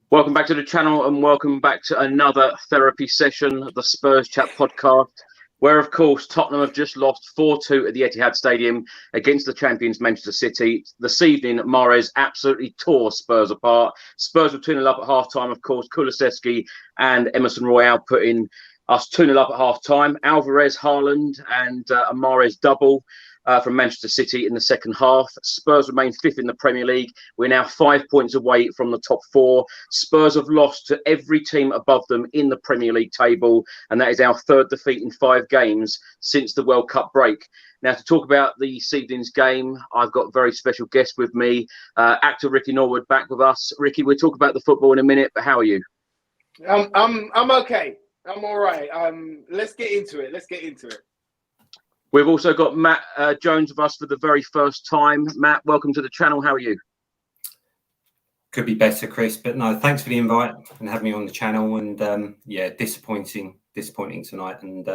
Welcome back to the channel and welcome back to another therapy session, the Spurs Chat podcast, where, of course, Tottenham have just lost 4-2 at the Etihad Stadium against the champions Manchester City. This evening, Mahrez absolutely tore Spurs apart. Spurs were 2-0 up at half-time, of course. Kulusevski and Emerson Royal putting us 2-0 up at half-time. Alvarez, Haaland and a Mahrez double from Manchester City in the second half. Spurs remain fifth in the Premier League. We're now 5 points away from the top four. Spurs have lost to every team above them in the Premier League table, and that is our third defeat in 5 games since the World Cup break. Now, to talk about this evening's game, I've got a very special guest with me, actor Ricky Norwood, back with us. Ricky, we'll talk about the football in a minute, but how are you? I'm okay. I'm all right. Let's get into it. We've also got Matt Jones with us for the very first time. Matt, welcome to the channel. How are you? Could be better, Chris, but no, thanks for the invite and having me on the channel. And yeah, disappointing tonight, and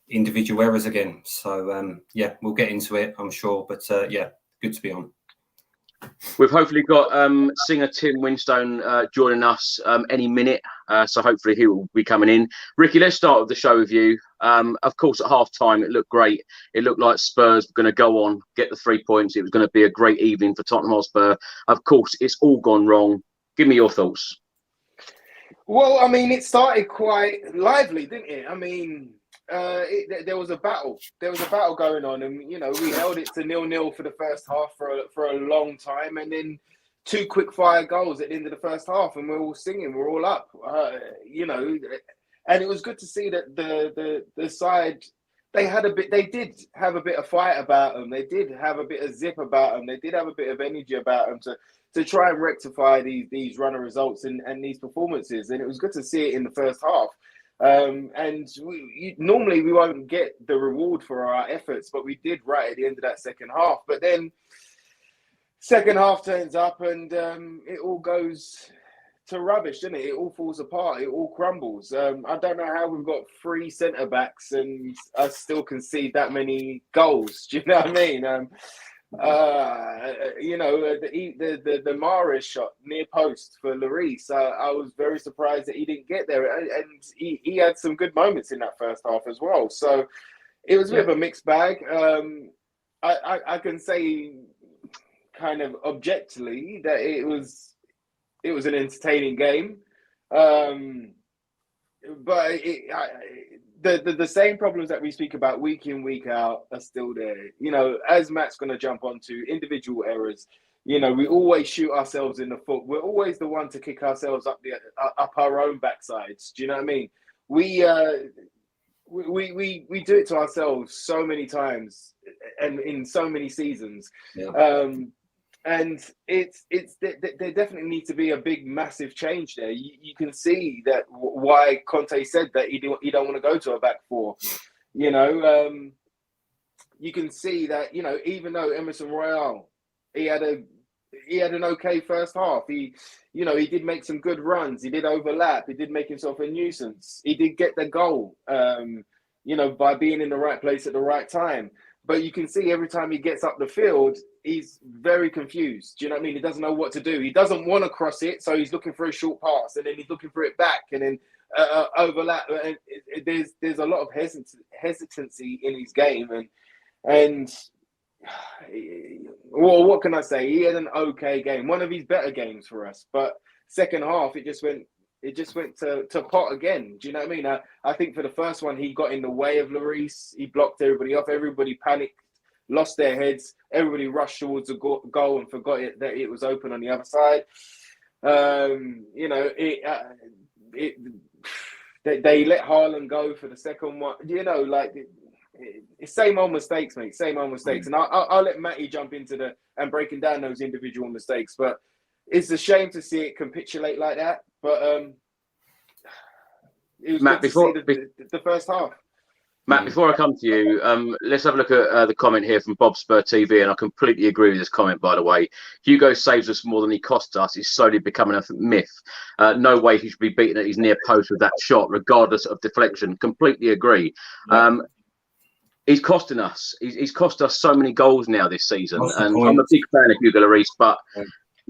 individual errors again. So yeah, we'll get into it, I'm sure. But yeah, good to be on. We've hopefully got singer Tim Winstone joining us any minute, so hopefully he will be coming in. Ricky, let's start with the show with you. Of course, at half-time, it looked great. It looked like Spurs were going to go on, get the 3 points. It was going to be a great evening for Tottenham Hotspur. Of course, it's all gone wrong. Give me your thoughts. Well, I mean, it started quite lively, didn't it? I mean, there was a battle. There was a battle going on, and you know, we held it to 0-0 for the first half for a long time, and then 2 quick-fire goals at the end of the first half, and we're all singing, we're all up, you know. And it was good to see that the side, they did have a bit of fight about them. They did have a bit of zip about them. They did have a bit of energy about them to try and rectify these run of results and these performances. And it was good to see it in the first half. And normally we won't get the reward for our efforts, but we did right at the end of that second half. But then second half turns up and it all goes to rubbish, doesn't it? It all falls apart. It all crumbles. I don't know how we've got 3 centre backs and I still concede that many goals. Do you know what I mean? You know, the Mahrez shot near post for Lloris. I was very surprised that he didn't get there, and he had some good moments in that first half as well. So it was a bit of a mixed bag. I can say, kind of objectively, that it was an entertaining game, but the same problems that we speak about week in, week out are still there. You know, as Matt's going to jump onto individual errors, you know, we always shoot ourselves in the foot. We're always the one to kick ourselves up our own backsides. Do you know what I mean? We do it to ourselves so many times and in so many seasons. Yeah. And there definitely needs to be a big, massive change there. You can see that why Conte said that he don't want to go to a back four. You know, you can see that, you know, even though Emerson Royal, he had an okay first half. He did make some good runs. He did overlap. He did make himself a nuisance. He did get the goal, you know, by being in the right place at the right time. But you can see every time he gets up the field, he's very confused. Do you know what I mean? He doesn't know what to do. He doesn't want to cross it, so he's looking for a short pass, and then he's looking for it back, and then overlap. And there's a lot of hesitancy in his game, and well, what can I say? He had an okay game, one of his better games for us. But second half, it just went to pot again. Do you know what I mean? I think for the first one, he got in the way of Lloris. He blocked everybody off. Everybody panicked, lost their heads. Everybody rushed towards the goal and forgot that it was open on the other side. You know, they let Haaland go for the second one. You know, like it's same old mistakes, mate. Same old mistakes. And I'll let Matty jump into and breaking down those individual mistakes. But it's a shame to see it capitulate like that. But it was Matt, before the first half. Matt, before I come to you, let's have a look at the comment here from Bob Spur TV, and I completely agree with this comment, by the way. Hugo saves us more than he costs us. He's slowly becoming a myth. No way he should be beaten at his near post with that shot, regardless of deflection. Completely agree. Yeah. He's costing us. He's cost us so many goals now this season, and I'm a big fan of Hugo Lloris, but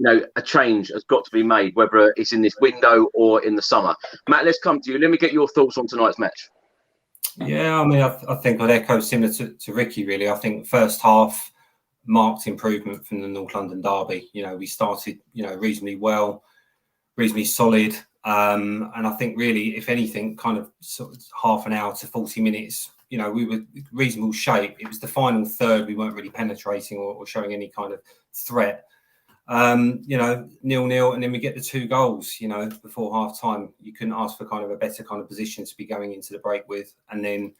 a change has got to be made, whether it's in this window or in the summer. Matt, let's come to you. Let me get your thoughts on tonight's match. Yeah, I mean, I think I'd echo similar to Ricky, really. I think first half marked improvement from the North London derby. We started, reasonably well, reasonably solid. And I think really, if anything, kind of sort of half an hour to 40 minutes, we were in reasonable shape. It was the final third we weren't really penetrating or showing any kind of threat. 0-0, and then we get the 2 goals, before half time. You couldn't ask for kind of a better kind of position to be going into the break with. And then,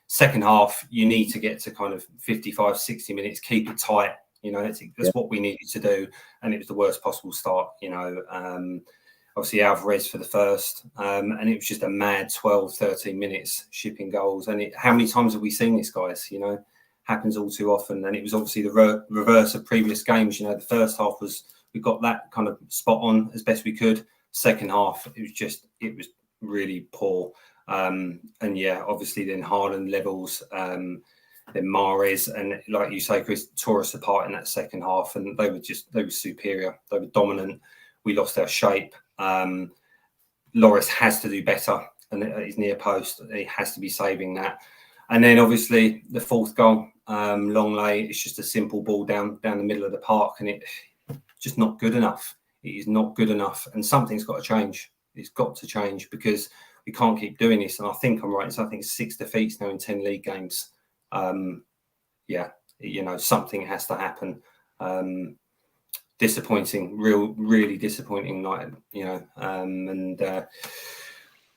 second half, you need to get to kind of 55, 60 minutes, keep it tight. That's what we needed to do. And it was the worst possible start, obviously Alvarez for the first, and it was just a mad 12, 13 minutes shipping goals. And how many times have we seen this, guys? Happens all too often. And it was obviously the reverse of previous games. The first half we got that kind of spot on as best we could. Second half, it was really poor. Obviously then Haaland levels, then Mahrez, and like you say, Chris, tore us apart in that second half, and they were superior. They were dominant. We lost our shape. Lloris has to do better, and his near post, he has to be saving that. And then obviously the fourth goal, long lay. It's just a simple ball down the middle of the park, and it's just not good enough. It is not good enough, and something's got to change. It's got to change, because we can't keep doing this. And I think I'm right. So I think 6 defeats now in 10 league games. Something has to happen. Disappointing, really disappointing night. And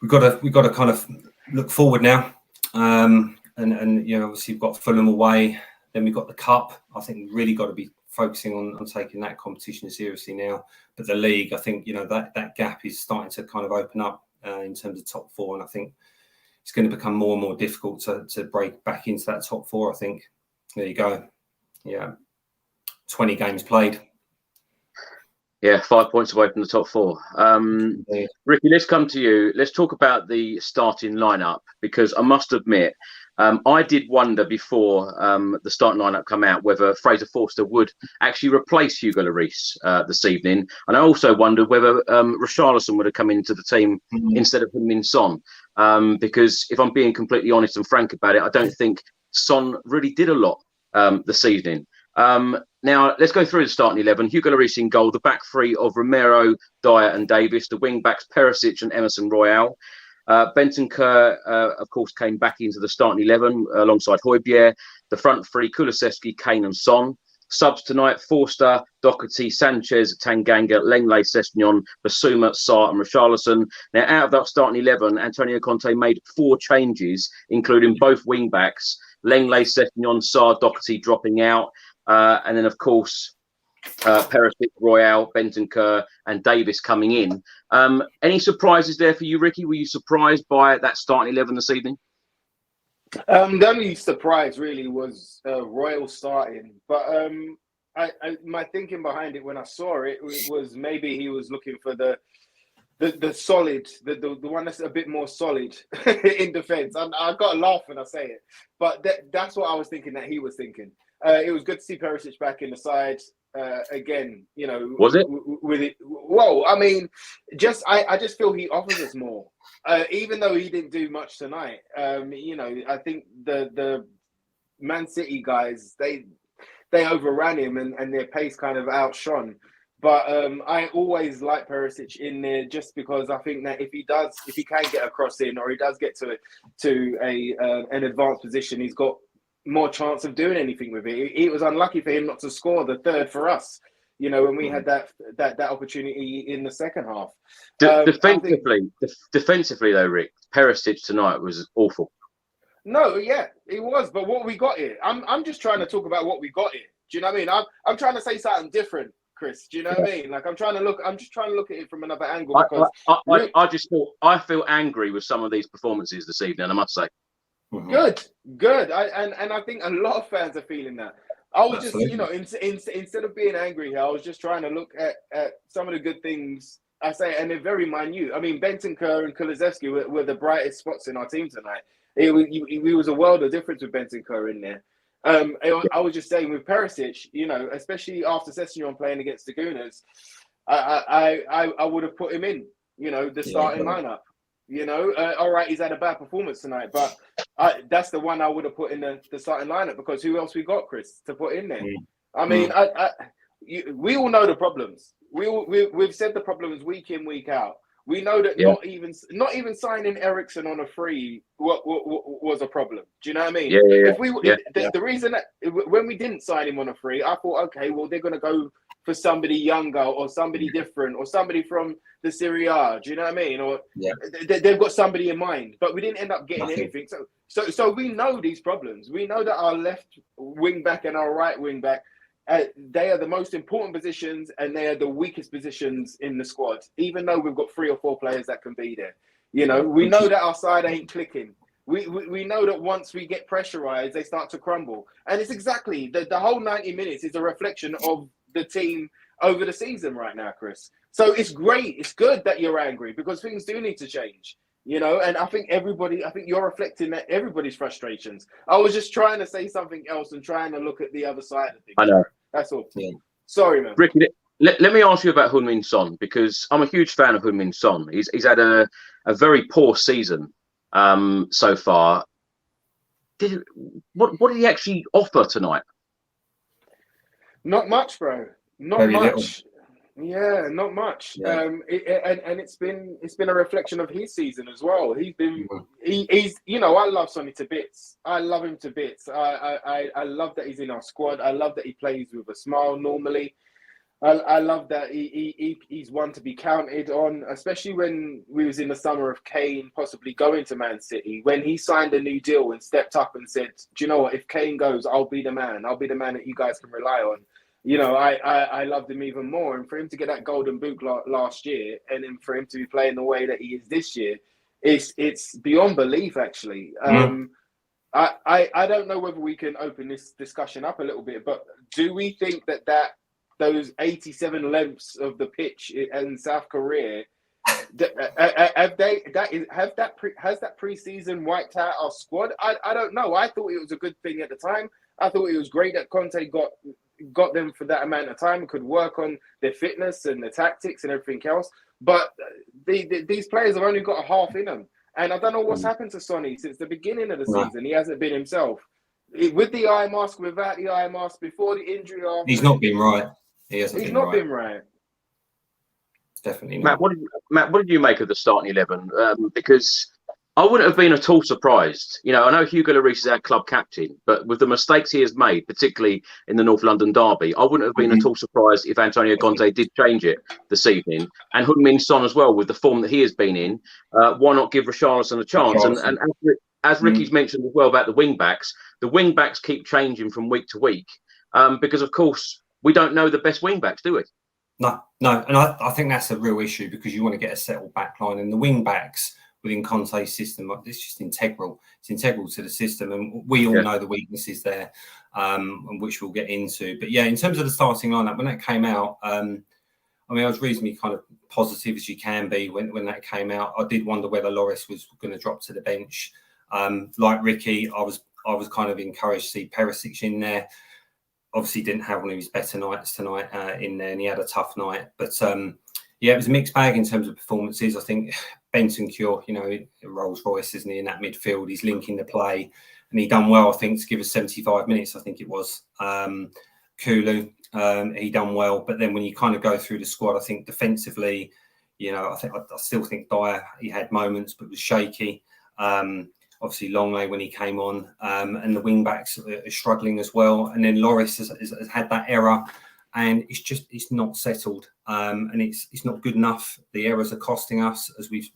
we've got to kind of look forward now. And obviously we've got Fulham away, then we've got the cup. I think we've really got to be focusing on taking that competition seriously now. But the league, I think that gap is starting to kind of open up in terms of top 4, and I think it's going to become more and more difficult to break back into that top 4. I think there you go. 20 games played. 5 points away from the top 4. Ricky, let's come to you. Let's talk about the starting lineup, because I must admit, I did wonder before the starting lineup come out whether Fraser Forster would actually replace Hugo Lloris this evening, and I also wondered whether Richarlison would have come into the team instead of Min Son, because if I'm being completely honest and frank about it, I don't think Son really did a lot this evening. Now, let's go through the starting 11. Hugo Lloris in goal, the back 3 of Romero, Dyer and Davis, the wing backs Perisic and Emerson Royal. Bentancur, of course, came back into the starting 11 alongside Højbjerg. The front 3, Kulusevski, Kane and Son. Subs tonight, Forster, Doherty, Sanchez, Tanganga, Lenglet, Sessegnon, Basuma, Sarr and Richarlison. Now, out of that starting 11, Antonio Conte made 4 changes, including both wing backs, Lenglet, Sessegnon, Sarr, Doherty dropping out. And then, of course, Perisic, Royal, Bentancur and Davis coming in. Any surprises there for you, Ricky? Were you surprised by that starting 11 this evening? The only surprise really was Royal starting. But my thinking behind it when I saw it was maybe he was looking for the solid, the one that's a bit more solid in defence. I got to laugh when I say it. But that's what I was thinking that he was thinking. It was good to see Perisic back in the side again. Was it with it? Well, I mean, I just feel he offers us more, even though he didn't do much tonight. I think the Man City guys they overran him and their pace kind of outshone. But I always like Perisic in there just because I think that if he can get a cross in or he does get to an advanced position, he's got more chance of doing anything with it. It was unlucky for him not to score the third for us, when we had that opportunity in the second half. Defensively though, Rick, Perisic tonight was awful. No, yeah, it was. But what we got here, I'm just trying to talk about what we got here. Do you know what I mean? I'm trying to say something different, Chris. Do you know what I mean? Like I'm just trying to look at it from another angle. Because I feel angry with some of these performances this evening, I must say. Mm-hmm. Good. I think a lot of fans are feeling that. I was just, instead of being angry here, I was just trying to look at some of the good things I say, and they're very minute. I mean, Bentancur and Kulusevski were the brightest spots in our team tonight. It was a world of difference with Bentancur in there. I was just saying with Perisic, especially after Sessegnon playing against the Gooners, I would have put him in, the starting lineup. All right, he's had a bad performance tonight, but that's the one I would have put in the starting lineup, because who else we got, Chris, to put in there? I mean, we all know the problems. We've said the problems week in, week out. We know that not even signing Eriksen on a free was a problem. Do you know what I mean? The reason that when we didn't sign him on a free, I thought, okay, well, they're going to go for somebody younger or somebody different or somebody from the Serie A. Do you know what I mean? Or they've got somebody in mind, but we didn't end up getting anything. So we know these problems. We know that our left wing back and our right wing back, they are the most important positions and they are the weakest positions in the squad, even though we've got 3 or 4 players that can be there. We know that our side ain't clicking. We know that once we get pressurized, they start to crumble. And it's exactly the whole 90 minutes is a reflection of the team over the season right now, Chris. So it's great. It's good that you're angry, because things do need to change. And I think you're reflecting that everybody's frustrations. I was just trying to say something else and trying to look at the other side of things. I know. That's all. Yeah. Sorry, man. Ricky, let me ask you about Heung-min Son, because I'm a huge fan of Heung-min Son. He's had a very poor season so far. What did he actually offer tonight? Not much, bro. Not very much. Little. Yeah, not much. Yeah. And it's been a reflection of his season as well. He's I love Sonny to bits. I love him to bits. I love that he's in our squad. I love that he plays with a smile normally. I love that he's one to be counted on, especially when we was in the summer of Kane possibly going to Man City, when he signed a new deal and stepped up and said, do you know what, if Kane goes, I'll be the man that you guys can rely on. I loved him even more. And for him to get that golden boot last year, and then for him to be playing the way that he is this year, it's beyond belief, actually. I don't know whether we can open this discussion up a little bit, but do we think that those 87 lengths of the pitch in South Korea, has that pre-season wiped out our squad? I don't know. I thought it was a good thing at the time. I thought it was great that Conte got them for that amount of time and could work on their fitness and the tactics and everything else. But these players have only got a half in them. And I don't know what's happened to Sonny since the beginning of the season. He hasn't been himself. With the eye mask, without the eye mask, before the injury. After, he's not been right. He's not been right. Definitely not. Matt, what did you make of the starting 11? Because I wouldn't have been at all surprised. I know Hugo Lloris is our club captain, but with the mistakes he has made, particularly in the North London derby, I wouldn't have been at all surprised if Antonio Conte did change it this evening. And Heung-min Son as well, with the form that he has been in, why not give Richarlison a chance? And as Ricky's mentioned as well about the wing-backs keep changing from week to week because, of course, we don't know the best wing-backs, do we? No. And I think that's a real issue, because you want to get a settled back line, and the wing-backs within Conte's system, it's just integral. It's integral to the system, and we all know the weaknesses there, and which we'll get into. But yeah, in terms of the starting lineup, when that came out, I was reasonably kind of positive as you can be when that came out. I did wonder whether Lloris was going to drop to the bench. Like Ricky, I was kind of encouraged to see Perisic in there. Obviously, didn't have one of his better nights tonight in there, and he had a tough night. But it was a mixed bag in terms of performances. I think Bentancur, Rolls Royce, isn't he, in that midfield? He's linking the play, and he done well, I think, to give us 75 minutes, I think it was. Kulu, he done well. But then when you kind of go through the squad, I think defensively, I still think Dyer, he had moments, but was shaky. Obviously, Longley when he came on, and the wing backs are struggling as well. And then Lloris has had that error, and it's not settled, and it's not good enough. The errors are costing us, as we've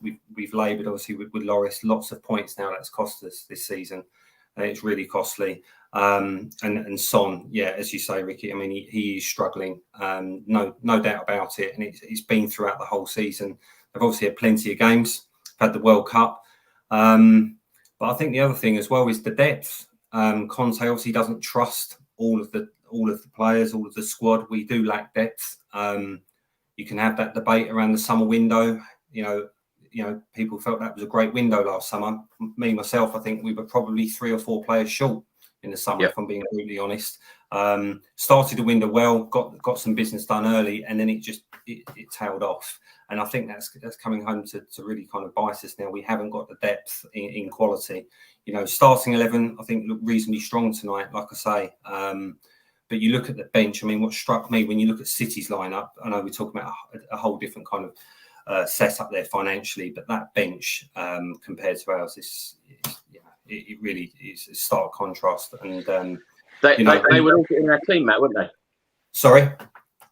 laboured obviously with Lloris. Lots of points now that's cost us this season, and it's really costly. And Son, as you say, Ricky, he is struggling, no doubt about it, and it's been throughout the whole season. They've obviously had plenty of games, had the World Cup. But I think the other thing as well is the depth. Conte obviously doesn't trust all of the players, all of the squad. We do lack depth. You can have that debate around the summer window. People felt that was a great window last summer. Me, myself, I think we were probably 3 or 4 players short in the summer, if I'm being brutally honest. Started the window well, got some business done early, and then it tailed off. And I think that's coming home to really kind of bite us now. We haven't got the depth in quality. You know, starting 11, I think looked reasonably strong tonight, like I say. But you look at the bench. I mean, what struck me when you look at City's lineup, I know we're talking about a whole different kind of setup there financially, but that bench compared to ours it really is a stark contrast. And they would all get in our team, Matt, wouldn't they? Sorry,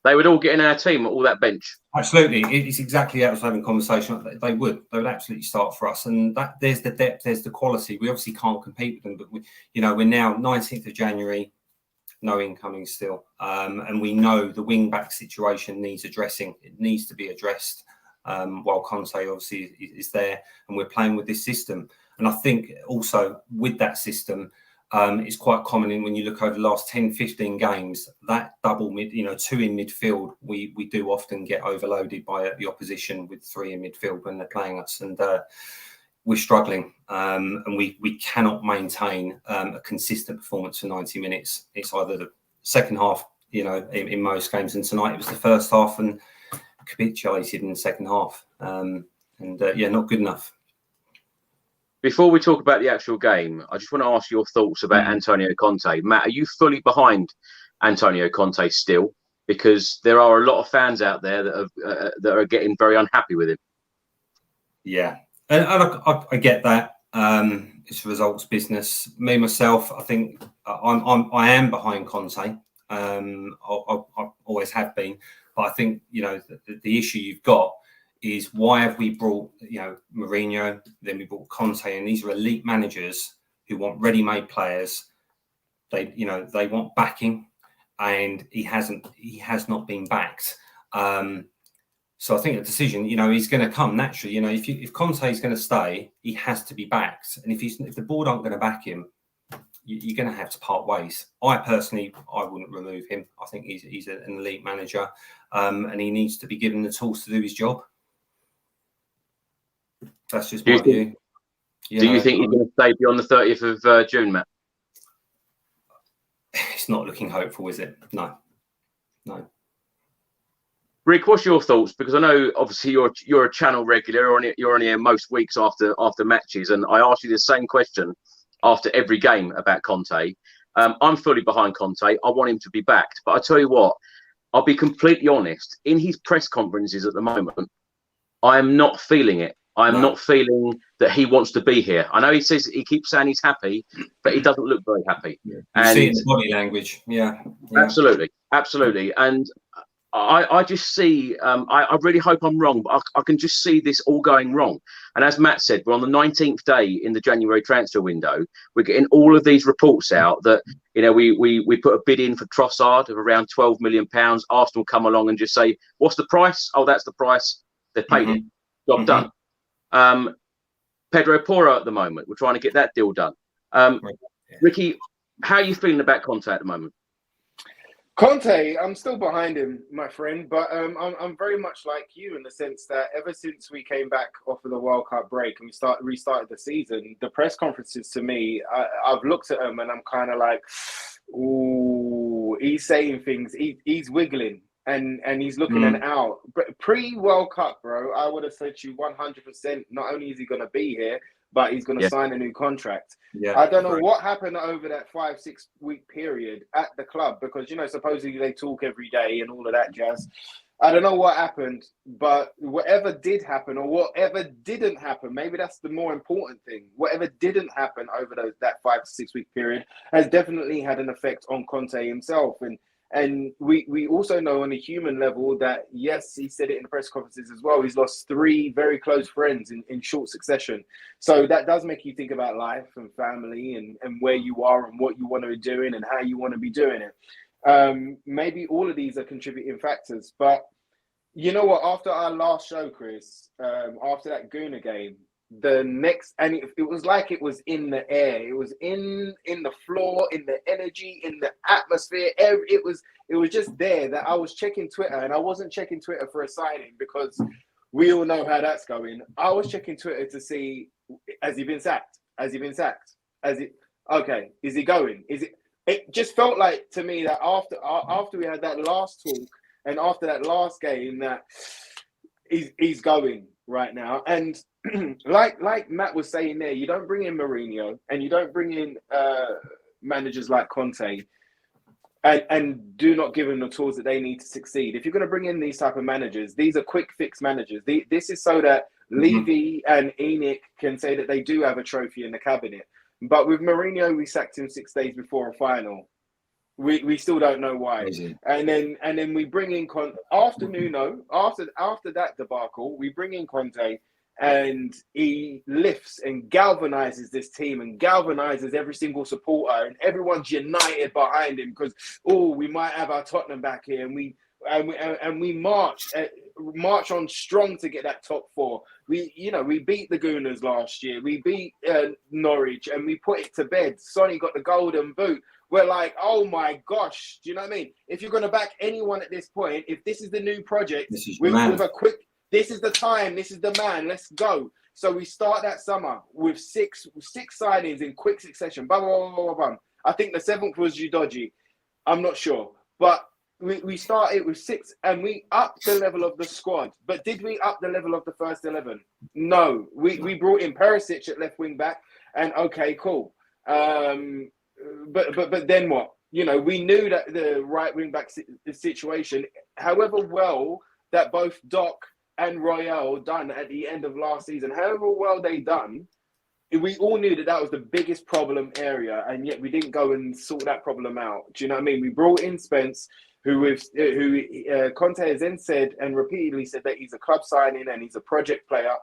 they would all get in our team, all that bench. Absolutely, it's exactly that. I was having a conversation. They would absolutely start for us, and that there's the depth, there's the quality. We obviously can't compete with them, but we're now 19th of January. No incoming still, and we know the wing back situation needs addressing. It needs to be addressed while Conte obviously is there, and we're playing with this system. And I think also with that system, it's quite common when you look over the last 10, 15 games, that double mid, two in midfield, we do often get overloaded by the opposition with three in midfield when they're playing us, and we're struggling, and we cannot maintain a consistent performance for 90 minutes. It's either the second half, in most games, and tonight it was the first half, and capitulated in the second half, not good enough. Before we talk about the actual game, I just want to ask your thoughts about Antonio Conte. Matt, are you fully behind Antonio Conte still? Because there are a lot of fans out there that are getting very unhappy with him. Yeah. And I get that. It's results business. Me myself, I think I am behind Conte. I always have been, but I think the issue you've got is why have we brought Mourinho, then we brought Conte, and these are elite managers who want ready-made players. They want backing, and he has not been backed. So I think a decision, he's going to come naturally. If Conte is going to stay, he has to be backed. And if the board aren't going to back him, you're going to have to part ways. I wouldn't remove him. I think he's an elite manager, and he needs to be given the tools to do his job. That's just my view. Do you think he's going to stay beyond the 30th of June, Matt? It's not looking hopeful, is it? No. Rick, what's your thoughts? Because I know obviously you're a channel regular. You're on here most weeks after matches, and I ask you the same question after every game about Conte. I'm fully behind Conte. I want him to be backed. But I tell you what, I'll be completely honest. In his press conferences at the moment, I am not feeling it. I'm not feeling that he wants to be here. I know he keeps saying he's happy, but he doesn't look very happy. Yeah. You see his body language. Yeah. Absolutely. And I just see, I really hope I'm wrong, but I can just see this all going wrong. And as Matt said, we're on the 19th day in the January transfer window. We're getting all of these reports out that, we put a bid in for Trossard of around £12 million. Arsenal come along and just say, what's the price? Oh, that's the price. They paid it. Job done. Pedro Porro at the moment, we're trying to get that deal done. Ricky, how are you feeling about Conte at the moment? Conte, I'm still behind him, my friend, but I'm very much like you in the sense that ever since we came back off of the World Cup break and we restarted the season, the press conferences to me, I've looked at them and I'm kind of like, ooh, he's saying things, he's wiggling. And he's looking an out. But pre-World Cup, bro, I would have said to you 100%, not only is he going to be here, but he's going to sign a new contract. Yeah, I don't know what happened over that 5-6 week period at the club, because, supposedly they talk every day and all of that jazz. I don't know what happened, but whatever did happen or whatever didn't happen, maybe that's the more important thing. Whatever didn't happen over that 5 to 6 week period has definitely had an effect on Conte himself. And we also know on a human level that, yes, he said it in the press conferences as well, he's lost 3 very close friends in short succession. So that does make you think about life and family and where you are and what you want to be doing and how you want to be doing it. Maybe all of these are contributing factors. But you know what? After our last show, Chris, after that Guna game, the next, and it was like it was in the air, it was in the floor, in the energy, in the atmosphere. It was just there that I was checking Twitter, and I wasn't checking Twitter for a signing because we all know how that's going. I was checking Twitter to see, has he been sacked? okay, is he going? It just felt like to me that after we had that last talk and after that last game that he's going right now. And like Matt was saying there, you don't bring in Mourinho and you don't bring in managers like Conte and do not give them the tools that they need to succeed. If you're going to bring in these type of managers, these are quick fix managers. This is so that Levy and Enoch can say that they do have a trophy in the cabinet. But with Mourinho, we sacked him 6 days before a final. We still don't know why. And then we bring in after Nuno, after that debacle, we bring in Conte, and he lifts and galvanizes this team and galvanizes every single supporter, and everyone's united behind him because we might have our Tottenham back here, and we march on strong to get that top 4. We beat the Gooners last year. We beat Norwich, and we put it to bed. Sonny got the golden boot. We're like, oh my gosh, do you know what I mean? If you're going to back anyone at this point, if this is the new project, with a quick, this is the time, this is the man, let's go. So we start that summer with six signings in quick succession. Blah, blah, blah, blah, blah. I think the 7th was Udoji. I'm not sure. But we started with 6 and we upped the level of the squad. But did we up the level of the first 11? No. We brought in Perisic at left wing back, and okay, cool. But then what? We knew that the right wing back situation, however well that both Doc and Royale done at the end of last season, however well they done, we all knew that was the biggest problem area, and yet we didn't go and sort that problem out. Do you know what I mean? We brought in Spence, who Conte has then said and repeatedly said that he's a club signing and he's a project player.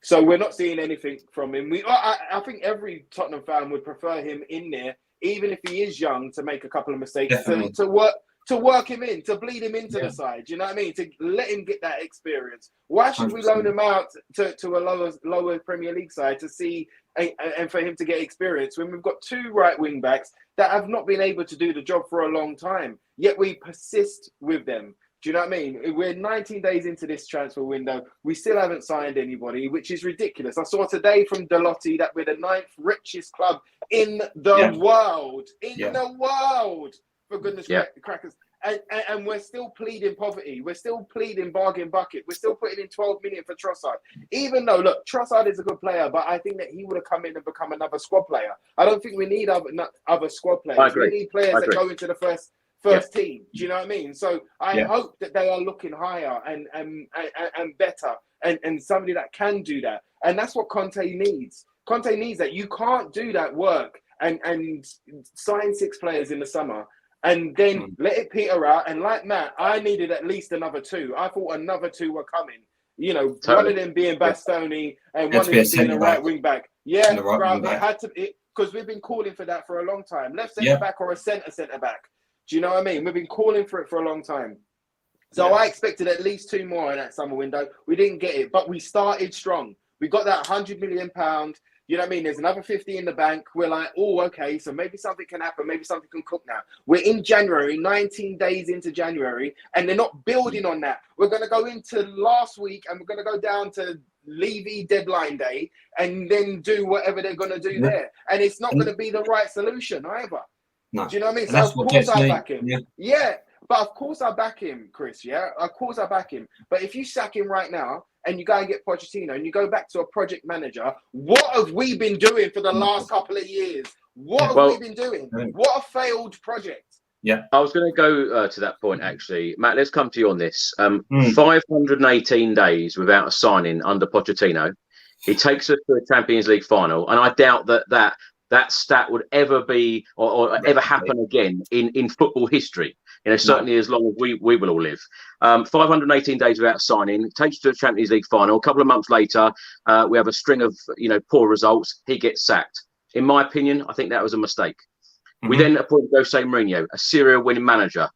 So we're not seeing anything from him. I think every Tottenham fan would prefer him in there, even if he is young, to make a couple of mistakes, to work him in, to bleed him into the side. Do you know what I mean? To let him get that experience. Why should 100%. We loan him out to a lower Premier League side to see and for him to get experience when we've got 2 right wing backs that have not been able to do the job for a long time, yet we persist with them. Do you know what I mean? We're 19 days into this transfer window. We still haven't signed anybody, which is ridiculous. I saw today from Delotti that we're the 9th richest club in the world. The world, for goodness crackers. And we're still pleading poverty. We're still pleading bargain bucket. We're still putting in 12 million for Trossard. Even though, look, Trossard is a good player, but I think that he would have come in and become another squad player. I don't think we need other squad players. We need players that go into the first team. Do you know what I mean? So I hope that they are looking higher and better and somebody that can do that. And that's what Conte needs. Conte needs that. You can't do that work and sign 6 players in the summer and then let it peter out. And like Matt, I needed at least another 2. I thought another 2 were coming. Totally. One of them being Bastoni and one of them being a right wing back. Yeah, bro, it had to be, because we've been calling for that for a long time. Left centre back or a centre back. Do you know what I mean? We've been calling for it for a long time. So I expected at least 2 more in that summer window. We didn't get it, but we started strong. We got that £100 million. You know what I mean? There's another 50 in the bank. We're like, oh, okay, so maybe something can happen. Maybe something can cook now. We're in January, 19 days into January, and they're not building on that. We're going to go into last week, and we're going to go down to Levy deadline day, and then do whatever they're going to do there. And it's not going to be the right solution either. No. Do you know what I mean? So of course I back him. Yeah, but of course I back him, Chris. Yeah, of course I back him. But if you sack him right now and you go and get Pochettino and you go back to a project manager, what have we been doing for the last couple of years? What have we been doing? What a failed project. Yeah, I was going to go to that point actually. Matt, let's come to you on this. 518 days without a signing under Pochettino. He takes us to a Champions League final, and I doubt that stat would ever be or ever happen again in football history. Certainly as long as we will all live. 518 days without signing, takes to the Champions League final. A couple of months later, we have a string of poor results. He gets sacked. In my opinion, I think that was a mistake. We then appointed Jose Mourinho, a serial winning manager.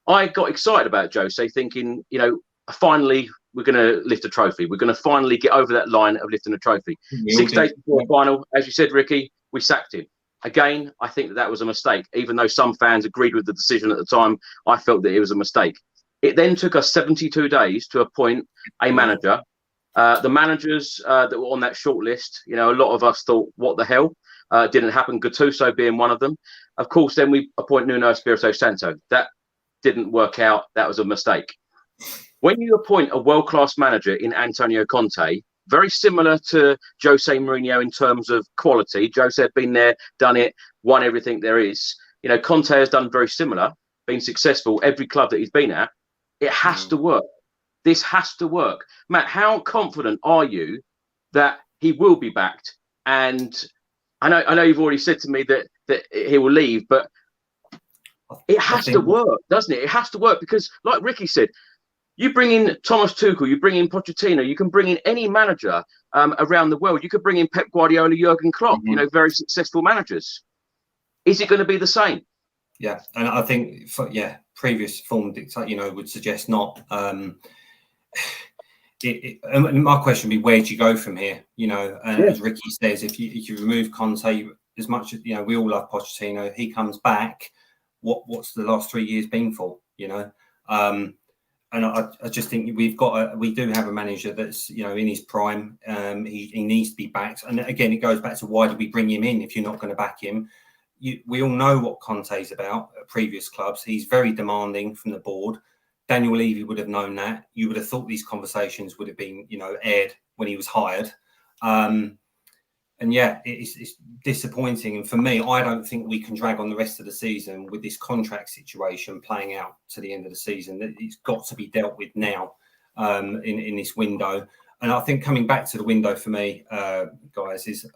I got excited about Jose, thinking, finally we're going to lift a trophy. We're going to finally get over that line of lifting a trophy. 6 days before the final, as you said, Ricky, we sacked him. Again, I think that was a mistake. Even though some fans agreed with the decision at the time, I felt that it was a mistake. It then took us 72 days to appoint a manager. The managers that were on that short list, a lot of us thought, what the hell? didn't happen. Gattuso being one of them. Of course, then we appoint Nuno Espirito Santo. That didn't work out. That was a mistake. When you appoint a world-class manager in Antonio Conte, very similar to Jose Mourinho in terms of quality. Jose had been there, done it, won everything there is. You know, Conte has done very similar, been successful every club that he's been at. It has to work. This has to work. Matt, how confident are you that he will be backed? And I know you've already said to me that he will leave, but it has to work, doesn't it? It has to work because, like Ricky said, you bring in Thomas Tuchel, you bring in Pochettino, you can bring in any manager around the world. You could bring in Pep Guardiola, Jurgen Klopp, you know, very successful managers. Is it going to be the same? Yeah, and I think, previous form, you know, would suggest not. My question would be, where do you go from here? You know, as Ricky says, if you remove Conte, as much as, you know, we all love Pochettino, he comes back. What's the last 3 years been for? You know, and I just think we do have a manager that's, you know, in his prime. He needs to be backed. And again, it goes back to, why did we bring him in if you're not going to back him? We all know what Conte's about at previous clubs. He's very demanding from the board. Daniel Levy would have known that. You would have thought these conversations would have been, you know, aired when he was hired. And yeah, it's disappointing. And for me, I don't think we can drag on the rest of the season with this contract situation playing out to the end of the season. It's got to be dealt with now in this window. And I think coming back to the window for me, guys, is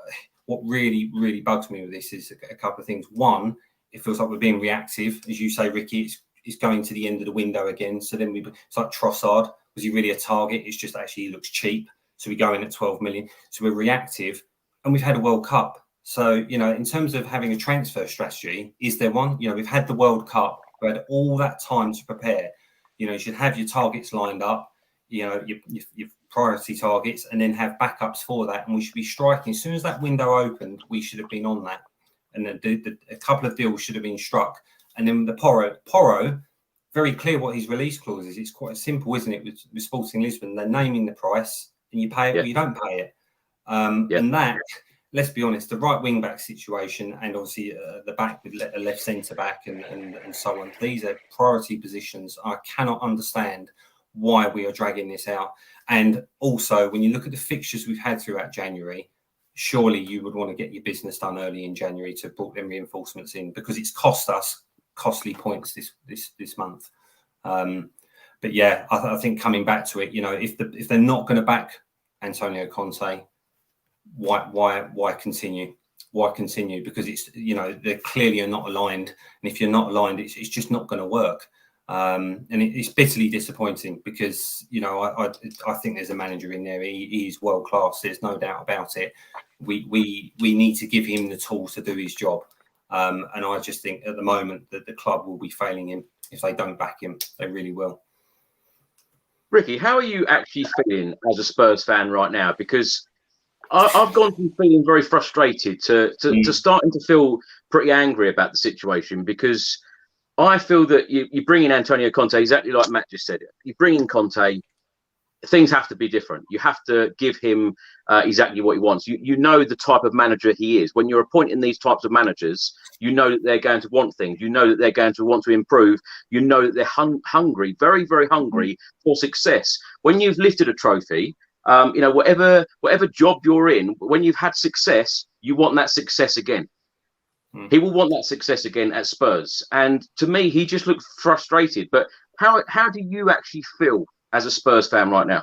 what really, really bugs me with this is a couple of things. One, it feels like we're being reactive. As you say, Ricky, it's going to the end of the window again. So then it's like Trossard. Was he really a target? It's just actually he looks cheap. So we go in at 12 million. So we're reactive. And we've had a World Cup. So, you know, in terms of having a transfer strategy, is there one? You know, we've had the World Cup. We had all that time to prepare. You know, you should have your targets lined up, you know, your priority targets, and then have backups for that. And we should be striking. As soon as that window opened, we should have been on that. And a couple of deals should have been struck. And then the Porro, very clear what his release clause is. It's quite simple, isn't it, with Sporting Lisbon? They're naming the price and you pay it or you don't pay it. And that, let's be honest, the right wing back situation and obviously the back with a left centre back and so on. These are priority positions. I cannot understand why we are dragging this out. And also, when you look at the fixtures we've had throughout January, surely you would want to get your business done early in January to put them reinforcements in, because it's cost us costly points this month. But yeah, I think coming back to it, you know, if they're not going to back Antonio Conte, why continue? Why continue? Because it's, you know, they clearly are not aligned, and if you're not aligned, it's just not going to work. And it's bitterly disappointing because, you know, I think there's a manager in there. He's world class. There's no doubt about it. We need to give him the tools to do his job. And I just think at the moment that the club will be failing him if they don't back him. They really will. Ricky, how are you actually feeling as a Spurs fan right now? Because I've gone from feeling very frustrated to starting to feel pretty angry about the situation, because I feel that you bring in Antonio Conte, exactly like Matt just said. You bring in Conte, things have to be different. You have to give him exactly what he wants. You know the type of manager he is. When you're appointing these types of managers, you know that they're going to want things. You know that they're going to want to improve. You know that they're hungry, very, very hungry for success. When you've lifted a trophy, you know, whatever job you're in, when you've had success, you want that success again. He will want that success again at Spurs. And to me, he just looked frustrated. But how do you actually feel as a Spurs fan right now?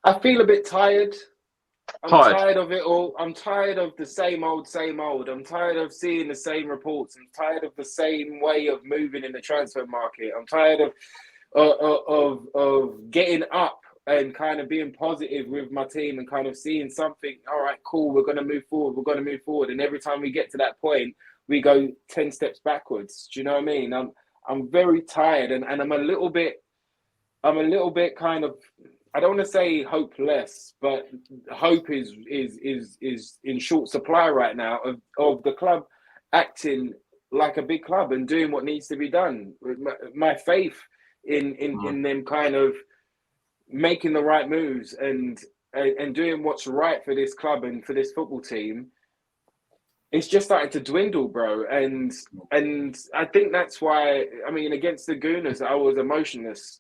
I feel a bit tired. I'm tired of it all. I'm tired of the same old. I'm tired of seeing the same reports. I'm tired of the same way of moving in the transfer market. I'm tired of getting up and kind of being positive with my team and kind of seeing something. All right, cool. We're going to move forward. And every time we get to that point, we go 10 steps backwards. Do you know what I mean? I'm very tired, and I'm a little bit kind of, I don't want to say hopeless, but hope is in short supply right now of the club acting like a big club and doing what needs to be done. My faith in them kind of making the right moves and doing what's right for this club and for this football team it's just starting to dwindle, bro. And I think that's why, I mean, against the Gooners, I was emotionless.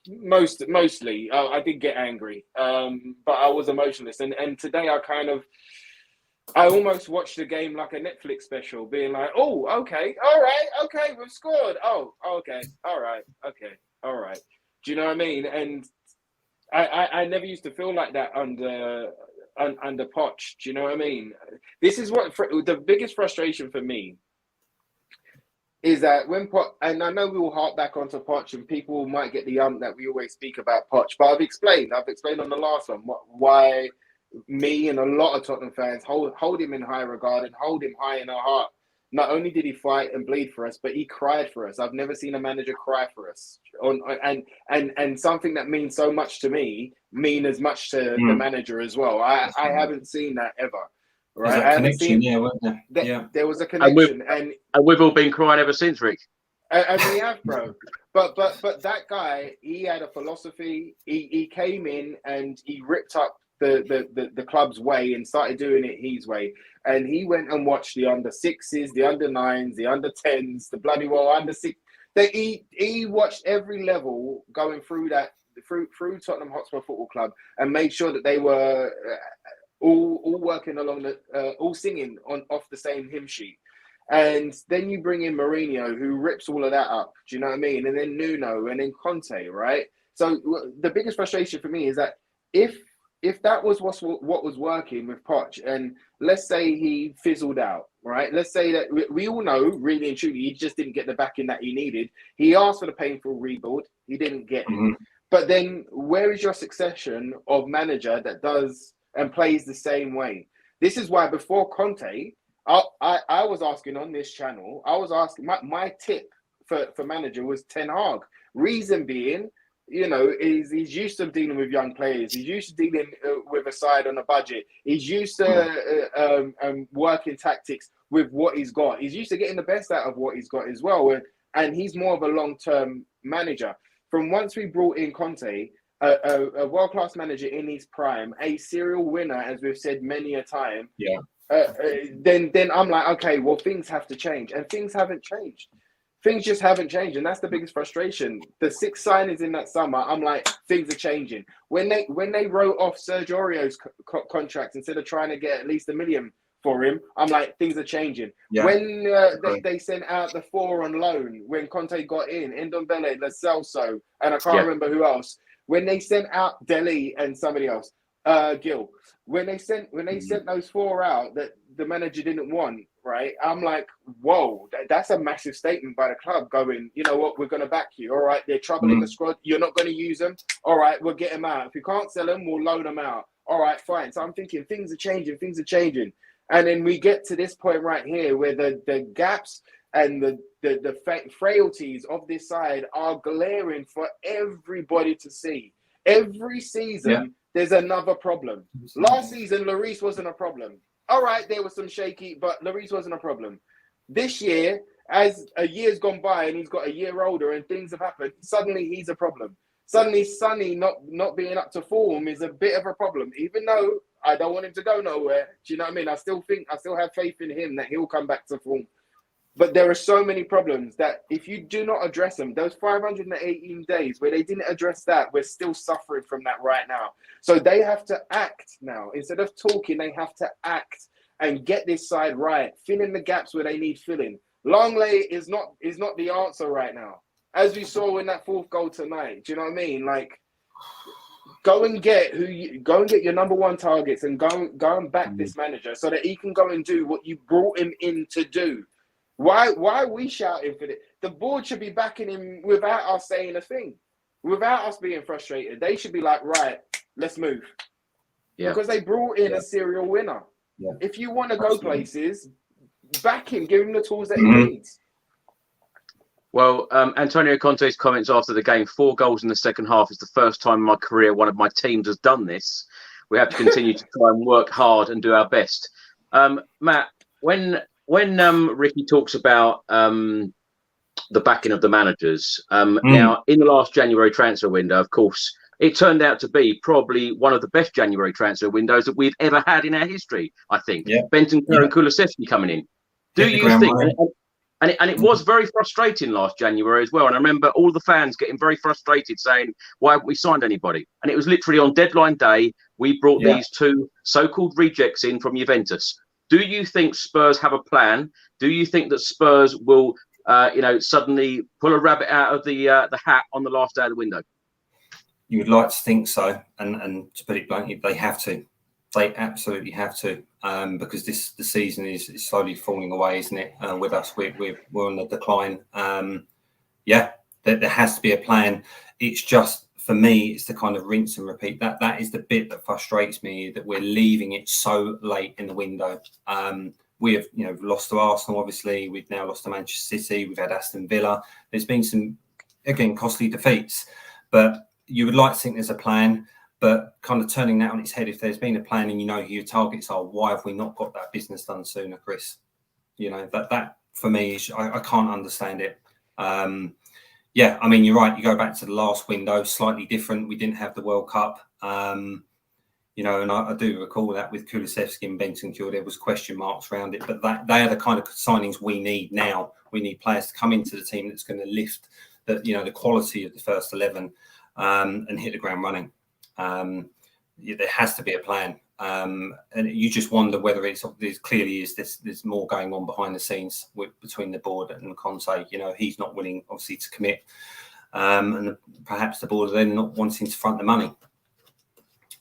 Mostly, I did get angry, but I was emotionless. And today I almost watched the game like a Netflix special, being like, oh, okay, all right, okay, we've scored. Oh, okay, all right, okay, all right. Do you know what I mean? And I never used to feel like that under Poch. Do you know what I mean? This is what the biggest frustration for me is that when Poch, and I know we will harp back onto Poch, and people might get the that we always speak about Poch, but I've explained on the last one why me and a lot of Tottenham fans hold him in high regard and hold him high in our heart. Not only did he fight and bleed for us, but he cried for us. I've never seen a manager cry for us. And something that means so much to me mean as much to the manager as well. I haven't seen that ever. Right? I haven't seen wasn't there? There was a connection, and we've all been crying ever since, Rick. And we have, bro. But that guy, he had a philosophy. He came in and he ripped up the club's way and started doing it his way. And he went and watched the under 6s, the under 9s, the under 10s, the bloody well under 6. He watched every level going through through Tottenham Hotspur Football Club and made sure that they were all working along all singing off the same hymn sheet. And then you bring in Mourinho, who rips all of that up. Do you know what I mean? And then Nuno, and then Conte, right? So the biggest frustration for me is that if that was what was working with Poch, and let's say he fizzled out, right? Let's say that we all know, really and truly, he just didn't get the backing that he needed. He asked for the painful rebuild. He didn't get it. But then where is your succession of manager that does and plays the same way? This is why before Conte, I was asking on this channel, I was asking, my tip for manager was Ten Hag. Reason being, he's used to dealing with young players. He's used to dealing with a side on a budget. He's used to working tactics with what he's got. He's used to getting the best out of what he's got as well. And he's more of a long-term manager. From once we brought in Conte, a world-class manager in his prime, a serial winner, as we've said many a time, then I'm like, okay, well, things have to change. And things haven't changed. Things just haven't changed, and that's the biggest frustration. The 6 signings in that summer, I'm like, things are changing. When they wrote off Sergio Aurier's contract instead of trying to get at least $1 million for him, I'm like, things are changing. Yeah. When they sent out the 4 on loan, when Conte got in, Ndombele, Lo Celso, and I can't remember who else. When they sent out Dele and somebody else, Gil. When they sent those 4 out that the manager didn't want, right? I'm like, whoa, that's a massive statement by the club going, you know what, we're going to back you. All right, they're troubling the squad. You're not going to use them. All right, we'll get them out. If you can't sell them, we'll loan them out. All right, fine. So I'm thinking things are changing. And then we get to this point right here where the gaps and the frailties of this side are glaring for everybody to see. Every season, there's another problem. Last season, Lloris wasn't a problem. All right, there was some shaky, but Lloris wasn't a problem. This year, as a year's gone by and he's got a year older and things have happened, suddenly he's a problem. Suddenly Sonny not being up to form is a bit of a problem, even though I don't want him to go nowhere. Do you know what I mean? I still have faith in him that he'll come back to form. But there are so many problems that if you do not address them, those 518 days where they didn't address that, we're still suffering from that right now. So they have to act now. Instead of talking, they have to act and get this side right. Fill in the gaps where they need filling. Longley is not the answer right now. As we saw in that 4th goal tonight. Do you know what I mean? Like, go and get your number 1 targets and go and back this manager so that he can go and do what you brought him in to do. Why are we shouting for it? The board should be backing him without us saying a thing, without us being frustrated. They should be like, right, let's move. Yeah. Because they brought in a serial winner. Yeah. If you want to go places, back him, give him the tools that he needs. Well, Antonio Conte's comments after the game, 4 goals in the second half is the first time in my career one of my teams has done this. We have to continue to try and work hard and do our best. Matt, when Ricky talks about the backing of the managers, now in the last January transfer window, of course, it turned out to be probably one of the best January transfer windows that we've ever had in our history, I think. Yeah. Bentancur and Kulusevski coming in. Do you think, and it was very frustrating last January as well, and I remember all the fans getting very frustrated saying, why haven't we signed anybody? And it was literally on deadline day, we brought these two so-called rejects in from Juventus. Do you think Spurs have a plan? Do you think that Spurs will, suddenly pull a rabbit out of the hat on the last day of the window? You would like to think so, and to put it bluntly, they have to. They absolutely have to, because the season is slowly falling away, isn't it? With us, we're on the decline. There has to be a plan. It's just, for me, it's the kind of rinse and repeat. That is the bit that frustrates me, that we're leaving it so late in the window. We have, lost to Arsenal, obviously. We've now lost to Manchester City. We've had Aston Villa. There's been some, again, costly defeats. But you would like to think there's a plan, but kind of turning that on its head, if there's been a plan and you know who your targets are, why have we not got that business done sooner, Chris? That for me, is, I can't understand it. You're right. You go back to the last window, slightly different. We didn't have the World Cup. And I do recall that with Kulusevski and Bentancur, there was question marks around it, but they are the kind of signings we need now. We need players to come into the team that's going to lift the quality of the first 11 and hit the ground running. There has to be a plan, and you just wonder whether there's more going on behind the scenes between the board and Conte. He's not willing, obviously, to commit, and perhaps the board are then not wanting to front the money.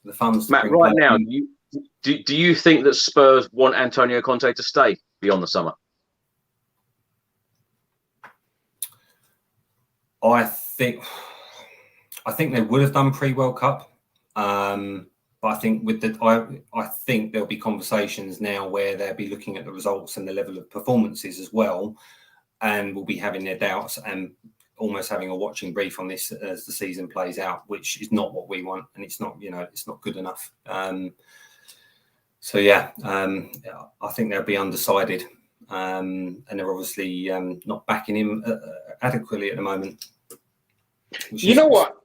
The funds. Matt, right now, do you think that Spurs want Antonio Conte to stay beyond the summer? I think they would have done pre-World Cup, but I think I think there'll be conversations now where they'll be looking at the results and the level of performances as well, and will be having their doubts and almost having a watching brief on this as the season plays out, which is not what we want, and it's not it's not good enough. I think they'll be undecided, and they're obviously not backing him adequately at the moment. You know what?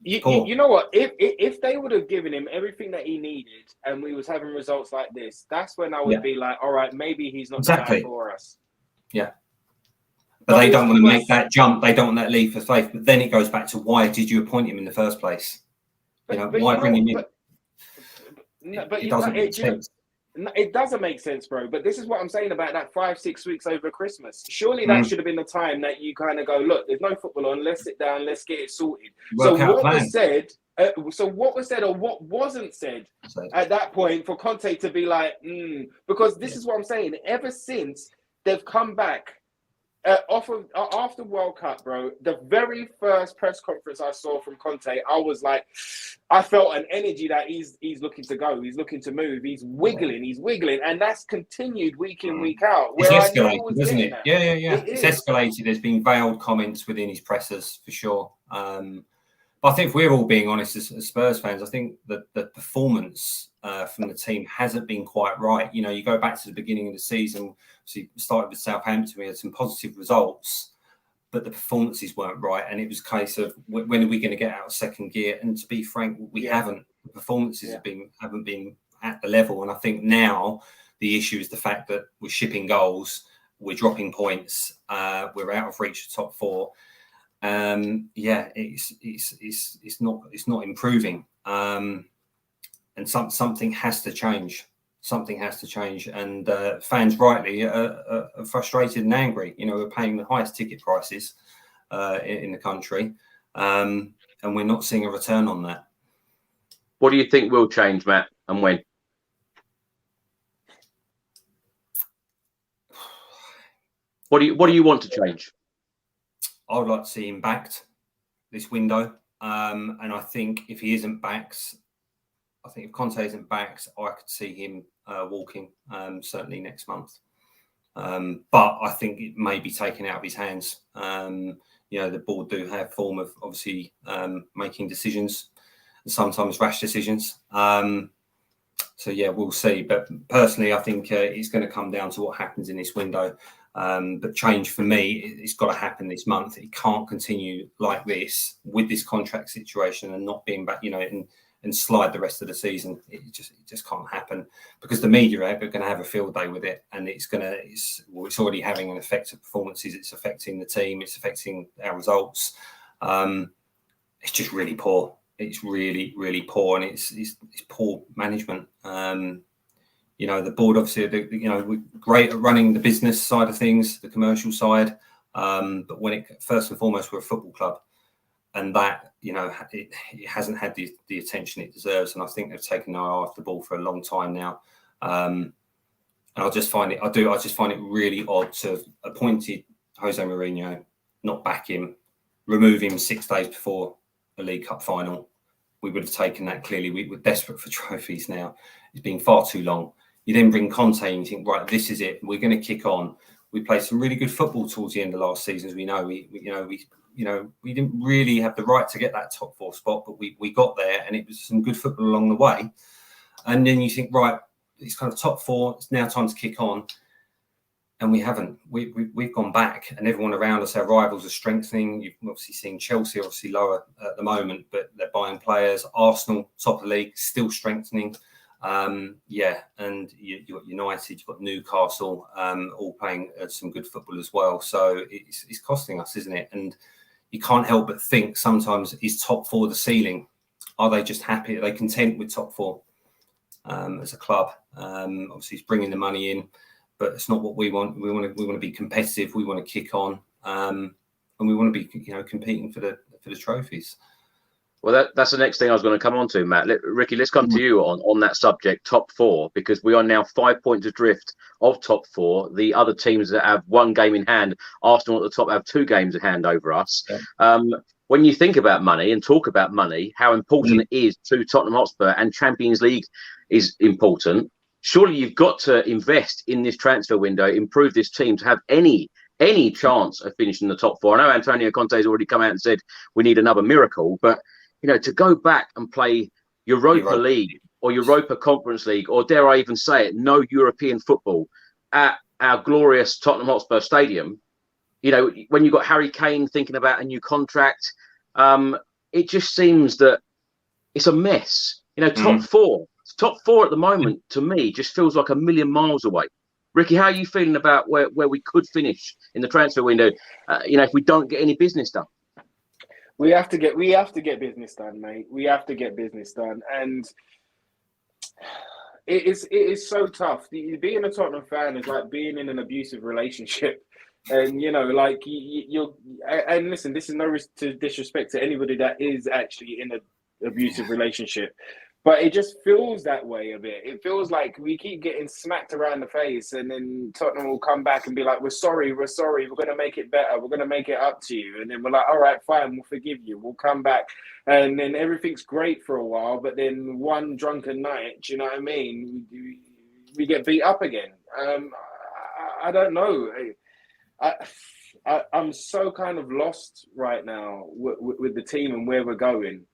If they would have given him everything that he needed and we was having results like this, that's when I would be like, all right, maybe he's not the guy for us. Yeah. But they don't want to make that jump. They don't want that leap of faith. But then it goes back to, why did you appoint him in the first place? Why bring him in? It doesn't make sense. It doesn't make sense, bro. But this is what I'm saying about that 5-6 weeks over Christmas. Surely that should have been the time that you kind of go, look, there's no football on. Let's sit down. Let's get it sorted. So what was said or what wasn't said at that point for Conte to be like, because this is what I'm saying. Ever since they've come back after World Cup, bro, the very first press conference I saw from Conte, I was like, I felt an energy that he's looking to go, he's looking to move, he's wiggling, and that's continued week in, week out. It's escalated, isn't it? Yeah. It's escalated. There's been veiled comments within his pressers for sure. But I think if we're all being honest as Spurs fans, I think that the performance from the team hasn't been quite right. You go back to the beginning of the season, so you started with Southampton, we had some positive results, but the performances weren't right. And it was a case of, when are we going to get out of second gear? And to be frank, we haven't. The performances haven't been at the level. And I think now the issue is the fact that we're shipping goals, we're dropping points, we're out of reach of top four. It's not improving, and something has to change. Something has to change, and fans rightly are frustrated and angry. We're paying the highest ticket prices in the country, and we're not seeing a return on that. What do you think will change, Matt, and when? What do you want to change? I would like to see him backed this window. And I think if he isn't backed, if Conte isn't backed, I could see him walking certainly next month. But I think it may be taken out of his hands. The board do have form of obviously making decisions, and sometimes rash decisions. We'll see. But personally, I think it's going to come down to what happens in this window. But change for me, it's got to happen this month. It can't continue like this with this contract situation and not being back, and slide the rest of the season. It just can't happen, because the media are going to have a field day with it, and it's already having an effect on performances. It's affecting the team. It's affecting our results. It's just really poor. It's really, really poor, and it's poor management. The board obviously, we're great at running the business side of things, the commercial side. But when first and foremost, we're a football club, and that, it hasn't had the attention it deserves. And I think they've taken their eye off the ball for a long time now. And I just find it really odd to have appointed Jose Mourinho, not back him, remove him 6 days before a League Cup final. We would have taken that clearly. We're desperate for trophies now. It's been far too long. You then bring Conte and you think, right, this is it. We're going to kick on. We played some really good football towards the end of last season. As we know, we didn't really have the right to get that top 4 spot, but we got there, and it was some good football along the way. And then you think, right, it's kind of top 4. It's now time to kick on. And we haven't. We've gone back, and everyone around us, our rivals, are strengthening. You've obviously seen Chelsea, obviously lower at the moment, but they're buying players. Arsenal, top of the league, still strengthening. And you've got United, you've got Newcastle, all playing some good football as well. So it's costing us, isn't it? And you can't help but think sometimes, is top 4 the ceiling? Are they just happy? Are they content with top 4 as a club? Obviously, it's bringing the money in, but it's not what we want. We want to be competitive. We want to kick on, and we want to be competing for the trophies. Well, that's the next thing I was going to come on to, Matt. Ricky, let's come to you on that subject, top 4, because we are now 5 points adrift of top 4. The other teams that have 1 game in hand, Arsenal at the top, have 2 games in hand over us. Yeah. When you think about money and talk about money, how important it is to Tottenham Hotspur, and Champions League is important, surely you've got to invest in this transfer window, improve this team to have any chance of finishing the top 4. I know Antonio Conte has already come out and said we need another miracle, but to go back and play Europa League or Europa Conference League, or dare I even say it, no European football at our glorious Tottenham Hotspur Stadium, when you've got Harry Kane thinking about a new contract, it just seems that it's a mess. Top 4 at the moment, to me, just feels like a million miles away. Ricky, how are you feeling about where we could finish in the transfer window, if we don't get any business done? We have to get business done, mate. We have to get business done, and it is so tough. Being a Tottenham fan is like being in an abusive relationship, and you're. And listen, this is no disrespect to anybody that is actually in an abusive relationship, but it just feels that way a bit. It feels like we keep getting smacked around the face, and then Tottenham will come back and be like, we're sorry, we're going to make it better, we're going to make it up to you. And then we're like, all right, fine, we'll forgive you, we'll come back. And then everything's great for a while, but then one drunken night, do you know what I mean? We get beat up again. I don't know. I'm so kind of lost right now with the team and where we're going.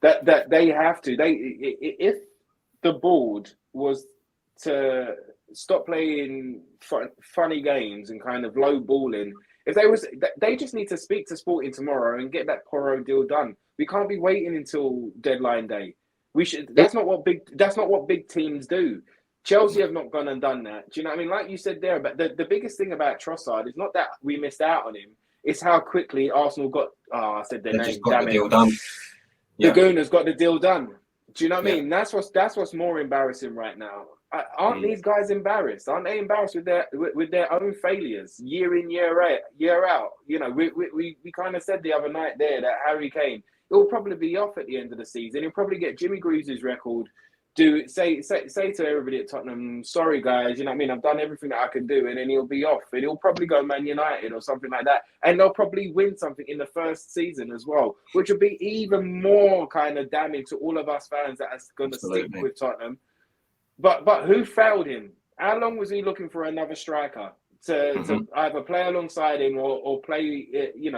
That they have to. If the board was to stop playing funny games and kind of low balling, they just need to speak to Sporting tomorrow and get that Porro deal done. We can't be waiting until deadline day. We should. That's not what big teams do. Chelsea have not gone and done that. Do you know what I mean? Like you said there, but the biggest thing about Trossard is not that we missed out on him. It's how quickly Arsenal got. I said their name. Damn it. Deal done. The Gooners got the deal done. Do you know what I mean? That's what's more embarrassing right now. Aren't these guys embarrassed? Aren't they embarrassed with their own failures year in, year out? We kind of said the other night there that Harry Kane, he'll probably be off at the end of the season. He'll probably get Jimmy Greaves' record. Say to everybody at Tottenham, sorry guys, you know what I mean? I've done everything that I can do, and then he'll be off, and he'll probably go Man United or something like that, and they'll probably win something in the first season as well, which will be even more kind of damning to all of us fans that are going to stick with Tottenham. But who failed him? How long was he looking for another striker to either play alongside him or play,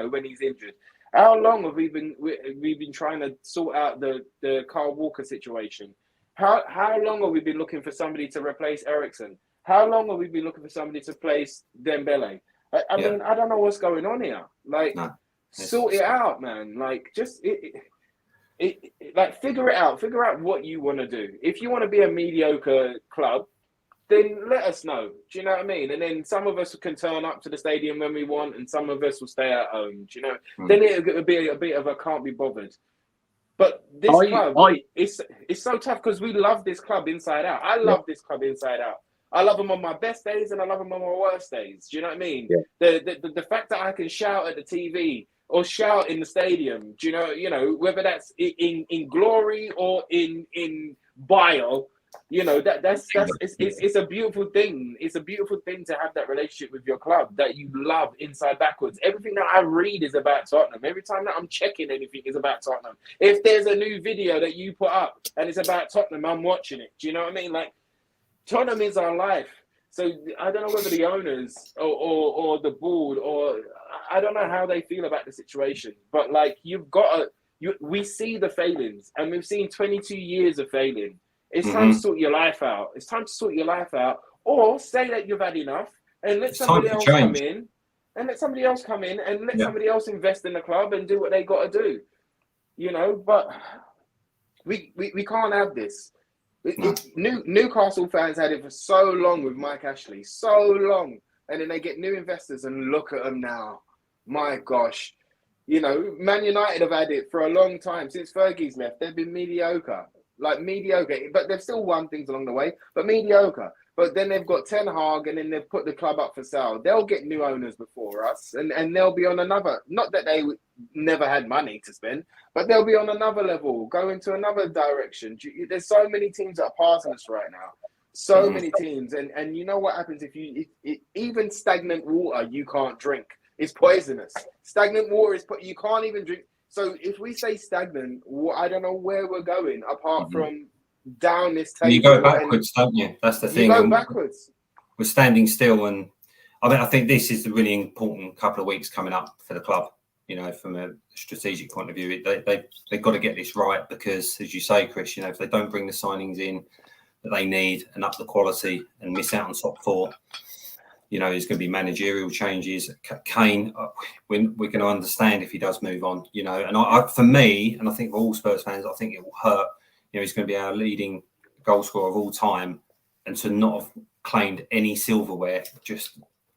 when he's injured? How long have we been trying to sort out the Kyle Walker situation? How long have we been looking for somebody to replace Eriksen? How long will we be looking for somebody to place Dembele? I mean, I don't know what's going on here. Like, sort it out, man. Like, just like figure it out. Figure out what you want to do. If you want to be a mediocre club, then let us know. Do you know what I mean? And then some of us can turn up to the stadium when we want, and some of us will stay at home. Do you know? Then it'll be a bit of a can't be bothered. But this club, it's so tough because we love this club inside out. I love this club inside out. I love them on my best days and I love them on my worst days. Do you know what I mean? Yeah. The fact that I can shout at the TV or shout in the stadium, do you know, whether that's in glory or in bile, you know, it's a beautiful thing. It's a beautiful thing to have that relationship with your club that you love inside backwards. Everything that I read is about Tottenham. Every time that I'm checking anything is about Tottenham. If there's a new video that you put up and it's about Tottenham, I'm watching it. Do you know what I mean? Like, Tottenham is our life. So I don't know whether the owners or the board, or I don't know how they feel about the situation, but like, we see the failings, and we've seen 22 years of failing. It's time to sort your life out. It's time to sort your life out, or say that you've had enough and let somebody else come in, and let somebody else invest in the club and do what they got to do. You know, but we can't have this. Newcastle fans had it for so long with Mike Ashley, so long, and then they get new investors and look at them now. My gosh, you know, Man United have had it for a long time since Fergie's left. They've been mediocre, but they've still won things along the way, but mediocre. But then they've got Ten Hag, and then they've put the club up for sale. They'll get new owners before us, and they'll be on another. Not that they never had money to spend, but they'll be on another level, go into another direction. There's so many teams that are passing us right now. So many teams, and you know what happens if even stagnant water you can't drink. It's poisonous. Stagnant water you can't even drink. So if we say stagnant, I don't know where we're going apart from down this table. You go backwards, don't you? That's the thing. You go backwards. We're standing still, and I think this is the really important couple of weeks coming up for the club. You know, from a strategic point of view, they've got to get this right, because, as you say, Chris, you know, if they don't bring the signings in that they need and up the quality and miss out on top four, you know, there's going to be managerial changes. Kane, we're going to understand if he does move on. You know, and for me, and I think for all Spurs fans, I think it will hurt. You know, he's going to be our leading goal scorer of all time, and to not have claimed any silverware,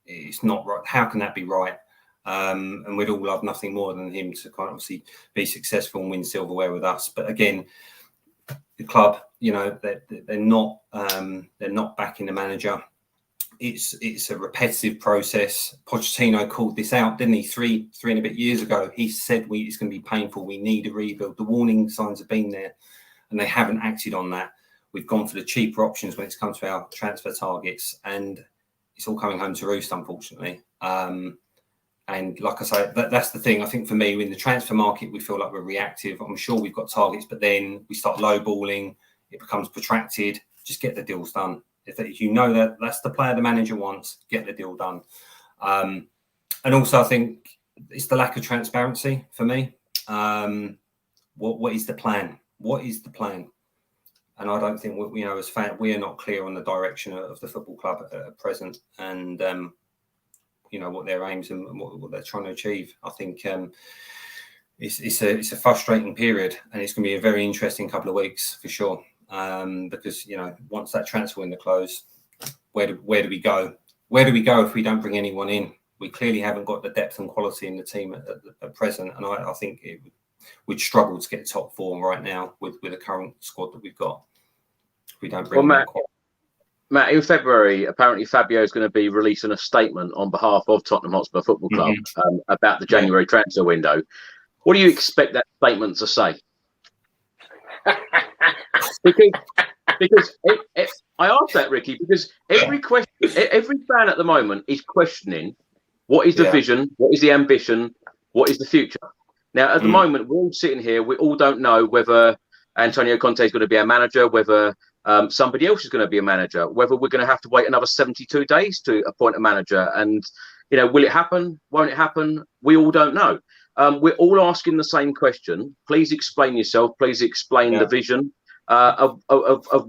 it's not right. How can that be right? And we'd all love nothing more than him to kind of obviously be successful and win silverware with us. But again, the club, you know, they're not backing the manager. It's a repetitive process. Pochettino called this out, didn't he? Three and a bit years ago. He said it's going to be painful. We need a rebuild. The warning signs have been there, and they haven't acted on that. We've gone for the cheaper options when it's come to our transfer targets, and it's all coming home to roost, unfortunately. And like I say, that's the thing. I think for me, in the transfer market, we feel like we're reactive. I'm sure we've got targets, but then we start lowballing. It becomes protracted. Just get the deals done. If you know that that's the player the manager wants, get the deal done. And also, I think it's the lack of transparency for me. What is the plan? What is the plan? And I don't think as fans, we are not clear on the direction of the football club at present, and what their aims and what they're trying to achieve. I think it's a frustrating period, and it's going to be a very interesting couple of weeks for sure. Because once that transfer window closes, where do we go? Where do we go if we don't bring anyone in? We clearly haven't got the depth and quality in the team at present, and I think we'd struggle to get top four right now with the current squad that we've got. If we don't bring Matt, in February, apparently Fabio is going to be releasing a statement on behalf of Tottenham Hotspur Football Club about the January transfer window. What do you expect that statement to say? Because I asked that, Ricky, because every fan at the moment is questioning what is the vision, what is the ambition, what is the future. Now, at the moment, we're all sitting here, we all don't know whether Antonio Conte is going to be our manager, whether somebody else is going to be a manager, whether we're going to have to wait another 72 days to appoint a manager. And, will it happen? Won't it happen? We all don't know. We're all asking the same question. Please explain yourself. Please explain the vision of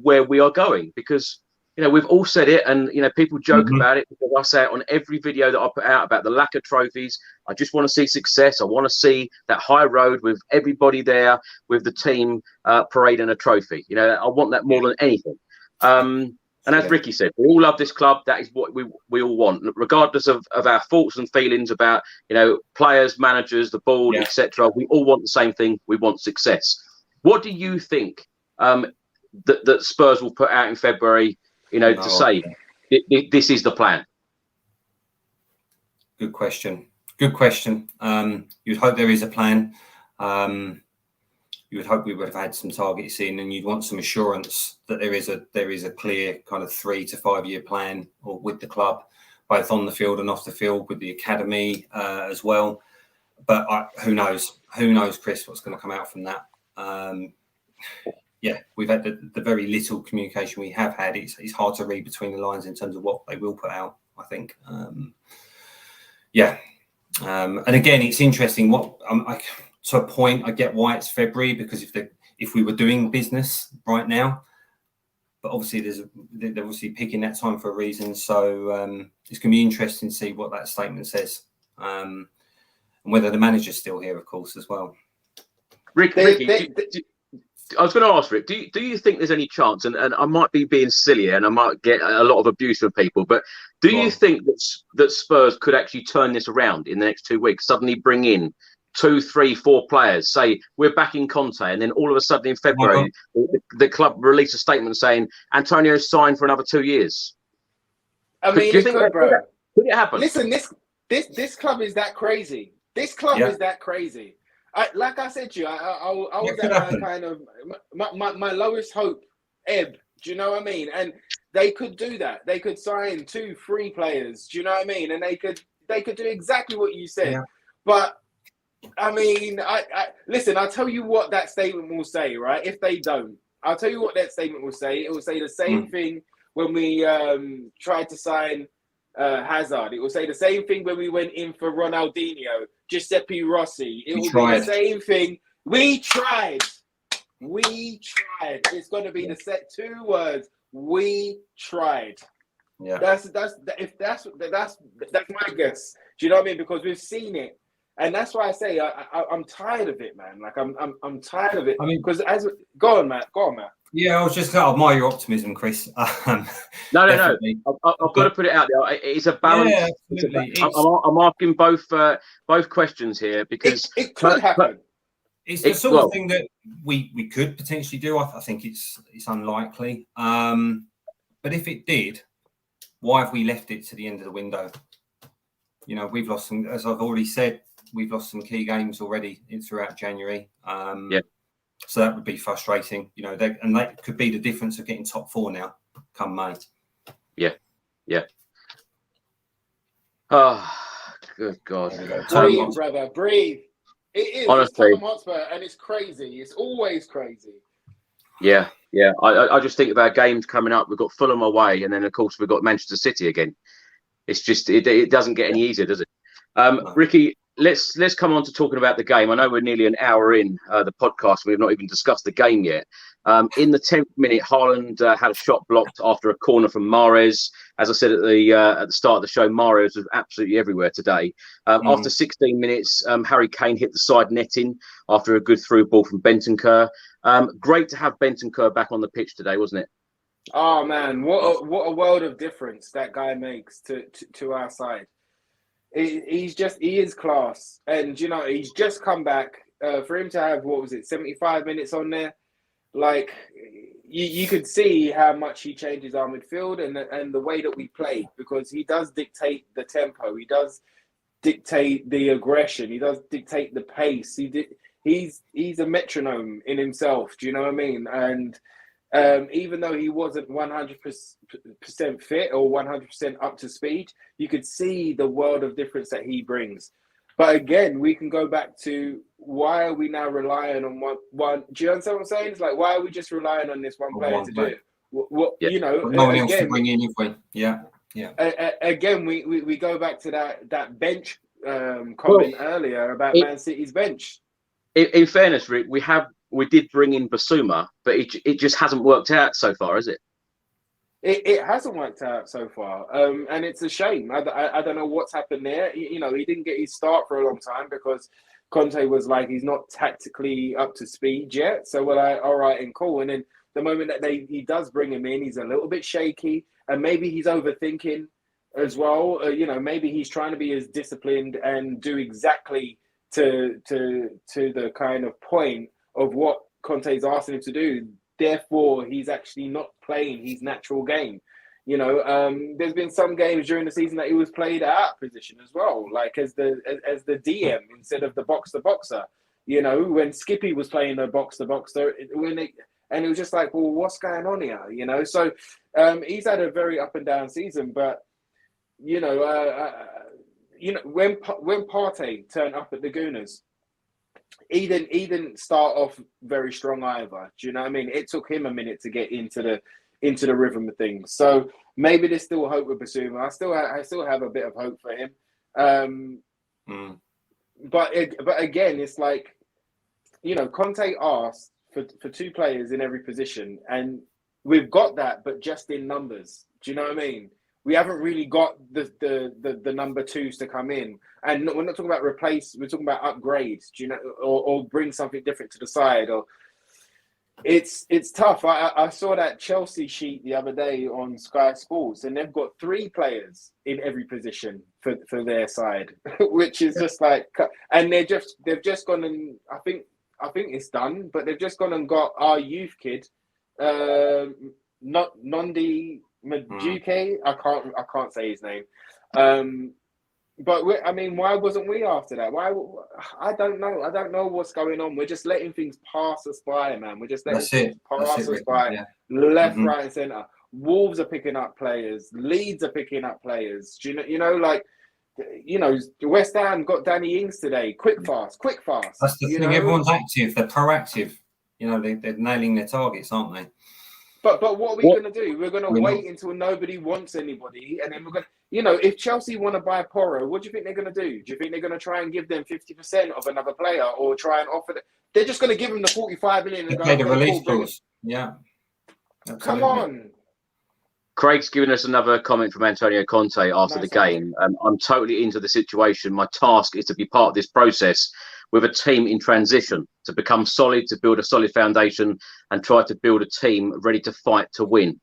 where we are going. Because, we've all said it, and people joke about it because I say it on every video that I put out about the lack of trophies. I just want to see success. I want to see that high road with everybody there, with the team parading a trophy. I want that more than anything. And as Ricky said, we all love this club. That is what we all want, regardless of our thoughts and feelings about players, managers, the board, etc. We all want the same thing. We want success. What do you think that Spurs will put out in February? To say this is the plan. Good question. You'd hope there is a plan. You would hope we would have had some targets in, and you'd want some assurance that there is a clear kind of 3 to 5 year plan with the club, both on the field and off the field, with the academy as well. But who knows? Who knows, Chris, what's going to come out from that? We've had the very little communication we have had. It's hard to read between the lines in terms of what they will put out, I think. And again, it's interesting. To a point, I get why it's February, because if we were doing business right now, but obviously they're obviously picking that time for a reason. So it's going to be interesting to see what that statement says, and whether the manager's still here, of course, as well. Ricky, I was going to ask Rick, do you think there's any chance, and I might be being silly and I might get a lot of abuse from people, but do you think that Spurs could actually turn this around in the next 2 weeks, suddenly bring in 2, 3, 4 players, say we're backing Conte, and then all of a sudden in February the club release a statement saying Antonio's signed for another 2 years? I mean, could it happen? Listen, this club is that crazy. This club is that crazy. Like I said to you, I was at my kind of my lowest hope ebb. Do you know what I mean? And they could do that. They could sign 2, 3 players. Do you know what I mean? And they could do exactly what you said. Yeah. But I mean, listen. I'll tell you what that statement will say. Right? If they don't, I'll tell you what that statement will say. It will say the same thing when we tried to sign Hazard. It will say the same thing when we went in for Ronaldinho, Giuseppe Rossi. It will be the same thing. We tried. It's going to be the set 2 words. We tried. Yeah. That's my guess. Do you know what I mean? Because we've seen it, and that's why I say I'm tired of it, man. Like I'm tired of it. I mean, because go on, Matt. Yeah, I was just going to admire your optimism, Chris. No. I've got to put it out there. It's a balance. Yeah, I'm asking both questions here because it could happen. It's the sort of thing that we could potentially do. I think it's unlikely. But if it did, why have we left it to the end of the window? We've lost some, as I've already said, we've lost some key games already throughout January. So that would be frustrating, and that could be the difference of getting top 4 now come May. Yeah. Oh, good God. Breathe, brother, breathe. It is. Honestly. It's Tottenham Hotspur, and it's crazy. It's always crazy. Yeah. I just think about games coming up. We've got Fulham away, and then, of course, we've got Manchester City again. It's just, it doesn't get any easier, does it? No. Ricky, let's come on to talking about the game. I know we're nearly an hour in the podcast. We've not even discussed the game yet. In the 10th minute, Haaland had a shot blocked after a corner from Mahrez. As I said at the start of the show, Mahrez was absolutely everywhere today. After 16 minutes, Harry Kane hit the side netting after a good through ball from Bentancur. Great to have Bentancur back on the pitch today, wasn't it? Oh man, what a world of difference that guy makes to our side. He is class, and he's just come back. For him to have 75 minutes on there, like you could see how much he changes our midfield and the way that we play, because he does dictate the tempo, he does dictate the aggression, he does dictate the pace. He's a metronome in himself. Do you know what I mean? And even though he wasn't 100% fit or 100% up to speed, you could see the world of difference that he brings. But again, we can go back to why are we now relying on one? Do you understand what I'm saying? It's like, why are we just relying on this one player to do it? No one else to bring in anyway. Yeah. Again, we go back to that bench comment earlier about Man City's bench. In fairness, Rick, we did bring in Basuma, but it just hasn't worked out so far, has it? It hasn't worked out so far, and it's a shame. I don't know what's happened there. He didn't get his start for a long time because Conte was like, he's not tactically up to speed yet. So we're like, all right, and cool. And then the moment that he does bring him in, he's a little bit shaky, and maybe he's overthinking as well. Maybe he's trying to be as disciplined and do exactly to the kind of point of what Conte's asking him to do. Therefore, he's actually not playing his natural game. There's been some games during the season that he was played out position as well, like as the DM instead of the boxer. When Skippy was playing the boxer, and it was just like, well, what's going on here? So he's had a very up and down season, but when Partey turned up at the Gooners, he didn't start off very strong either. Do you know what I mean? It took him a minute to get into the rhythm of things. So maybe there's still hope with Basuma. I still have a bit of hope for him. But again, it's like, Conte asked for two players in every position, and we've got that, but just in numbers. Do you know what I mean? We haven't really got the number twos to come in, and we're not talking about replace. We're talking about upgrades, or bring something different to the side. Or it's tough. I saw that Chelsea sheet the other day on Sky Sports, and they've got 3 players in every position for their side, which is just like, and they've just gone and I think it's done, but they've just gone and got our youth kid, not Nondi Maduke, I can't say his name, but why wasn't we after that? Why? I don't know what's going on. We're just letting things pass us by, man. We're just letting things pass us by, left, right, and centre. Wolves are picking up players. Leeds are picking up players. Do West Ham got Danny Ings today. Quick fast. That's the thing. Everyone's active. They're proactive. They're nailing their targets, aren't they? But what are we going to do? We're going to wait until nobody wants anybody, and then we're going to, if Chelsea want to buy Porro, what do you think they're going to do? Do you think they're going to try and give them 50% of another player, or try and offer them? They're just going to give them the 45 million and go, the release clause. Yeah. Absolutely. Come on. Craig's given us another comment from Antonio Conte after the game. I'm totally into the situation. My task is to be part of this process with a team in transition, to become solid, to build a solid foundation, and try to build a team ready to fight to win.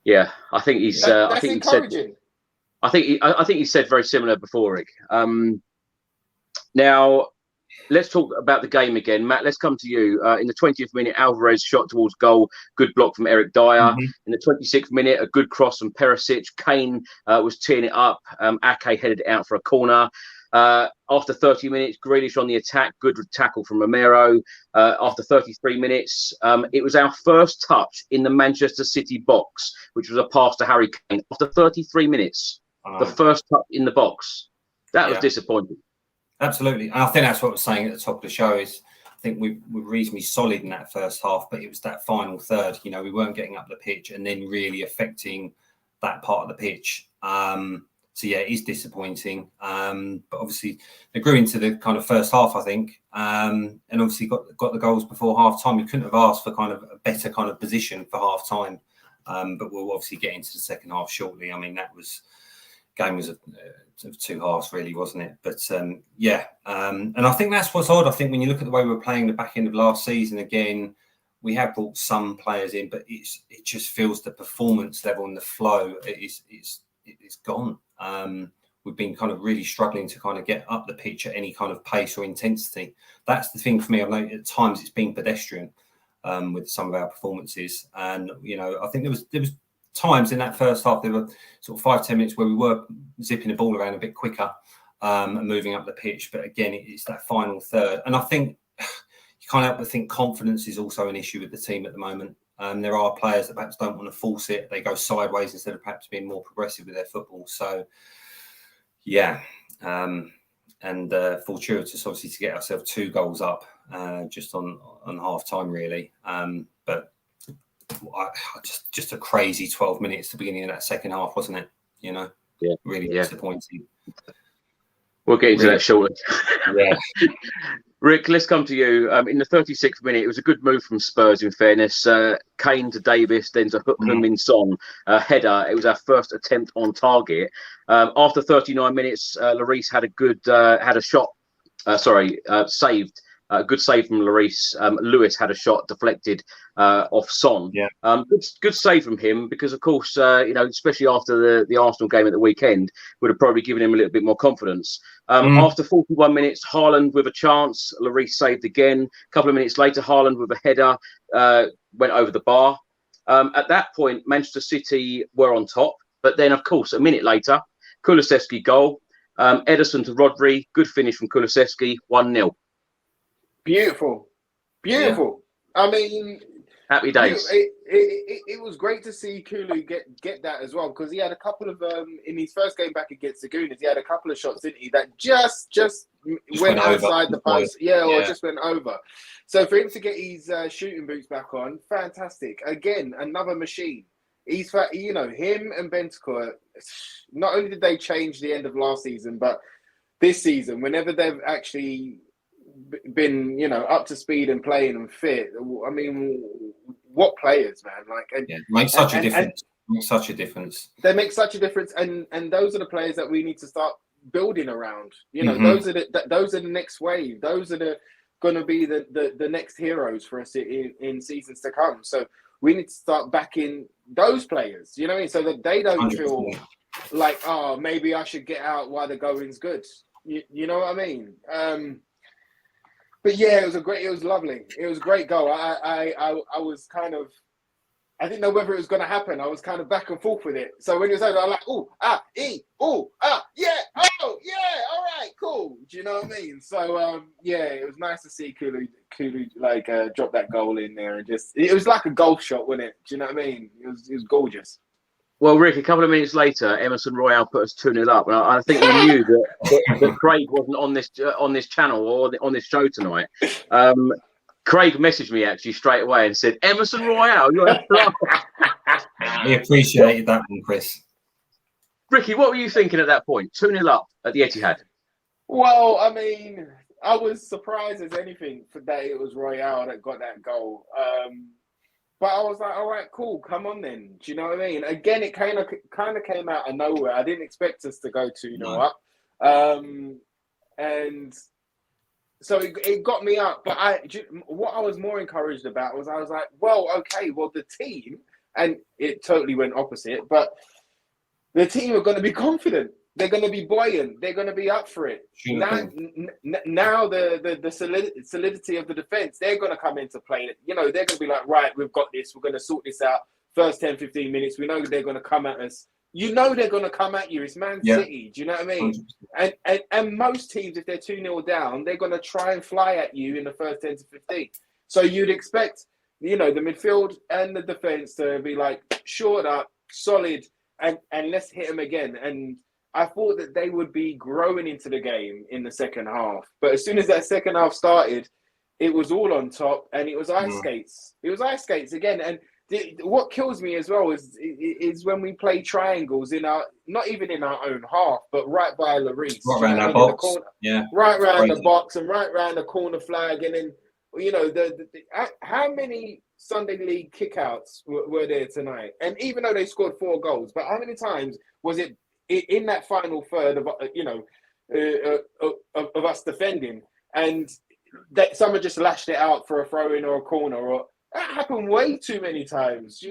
Yeah, I think he's. I think encouraging. I think he said very similar before, Rick. Now, let's talk about the game again. Matt, let's come to you. In the 20th minute, Alvarez shot towards goal. Good block from Eric Dyer. In the 26th minute, a good cross from Perisic. Kane was teeing it up. Ake headed it out for a corner. After 30 minutes, Grealish on the attack. Good tackle from Romero. After 33 minutes, it was our first touch in the Manchester City box, which was a pass to Harry Kane. After 33 minutes, the first touch in the box. That was disappointing. Absolutely. And I think that's what I was saying at the top of the show is I think we were reasonably solid in that first half, but it was that final third, we weren't getting up the pitch and then really affecting that part of the pitch. So, yeah, it is disappointing. But obviously they grew into the kind of first half, I think, and obviously got the goals before half time. You couldn't have asked for kind of a better kind of position for half time. But we'll obviously get into the second half shortly. I mean, game was of 2 halves, really, wasn't it? But and I think that's what's odd. I think when you look at the way we were playing the back end of last season, again, we have brought some players in, but it just feels the performance level and the flow it's gone. We've been kind of really struggling to kind of get up the pitch at any kind of pace or intensity. That's the thing for me. I've noticed at times it's been pedestrian with some of our performances, and I think there was times in that first half, there were sort of 5-10 minutes where we were zipping the ball around a bit quicker and moving up the pitch. But again, it's that final third. And I think you can't help but think confidence is also an issue with the team at the moment. There are players that perhaps don't want to force it. They go sideways instead of perhaps being more progressive with their football. So, and fortuitous, obviously, to get ourselves 2 goals up just on half time, really. But just a crazy 12 minutes at the beginning of that second half, wasn't it? Really disappointing. We'll get into that shortly. Rick, let's come to you. In the 36th minute, it was a good move from Spurs, in fairness. Kane to Davis, then to Heung-min Son, header. It was our first attempt on target. After 39 minutes, Lloris had a good saved. A good save from Lloris. Lewis had a shot deflected off Son. Yeah. Good save from him because, of course, especially after the Arsenal game at the weekend, would have probably given him a little bit more confidence. After 41 minutes, Haaland with a chance. Lloris saved again. A couple of minutes later, Haaland with a header went over the bar. At that point, Manchester City were on top. But then, of course, a minute later, Kulusevski goal. Ederson to Rodri. Good finish from Kulusevski. 1-0. Beautiful. Yeah. I mean, happy days. It was great to see Kulu get that as well, because he had a couple of in his first game back against Sagunas, he had a couple of shots, didn't he, that just went outside the post, or just went over. So for him to get his shooting boots back on, fantastic. Again, another machine. He's, him and Bentancur, not only did they change the end of last season, but this season, whenever they've actually been, up to speed and playing and fit. I mean, what players, man! Makes such a difference. Makes such a difference. They make such a difference, and those are the players that we need to start building around. Those are the next wave. Those are going to be the next heroes for us in seasons to come. So we need to start backing those players. You know what I mean? So that they don't 100%. Feel like, oh, maybe I should get out while the going's good. You know what I mean? But yeah, it was lovely. It was a great goal. I was kind of, I didn't know whether it was going to happen. I was kind of back and forth with it. So when it was over, I was like, yeah, all right, cool. Do you know what I mean? So it was nice to see Kulu drop that goal in there, and it was like a golf shot, wasn't it? Do you know what I mean? It was gorgeous. Well, Rick, a couple of minutes later, Emerson Royale put us 2-0 up, and I think we knew that Craig wasn't on this channel or on this show tonight. Craig messaged me actually straight away and said, "Emerson Royale, you're a flop." We appreciated that one, Chris. Ricky, what were you thinking at that point? 2-0 up at the Etihad. Well, I mean, I was surprised as anything for that it was Royale that got that goal. But I was like, all right, cool, come on then. Do you know what I mean? Again, it kind of came out of nowhere. I didn't expect us to go 2-0 up. And so it got me up. But what I was more encouraged about was I was like, well, okay, the team, and it totally went opposite, but the team are going to be confident. They're going to be buoyant. They're going to be up for it. Sure. Now the solidity of the defense, they're going to come into play. They're going to be like, right, we've got this. We're going to sort this out. First 10, 15 minutes, we know they're going to come at us. They're going to come at you. It's Man City. Do you know what I mean? 100%. And most teams, if they're 2-0 down, they're going to try and fly at you in the first 10 to 15. So you'd expect, the midfield and the defense to be like, shored up, solid, and let's hit them again. And I thought that they would be growing into the game in the second half. But as soon as that second half started, it was all on top, and it was ice skates. It was ice skates again. And what kills me as well is when we play triangles not even in our own half, but right by Lloris. Right around our box. Right around the box and right around the corner flag. And then, how many Sunday League kickouts were there tonight? And even though they scored 4 goals, but how many times was it in that final third of us defending, and that someone just lashed it out for a throw-in or a corner? Or that happened way too many times.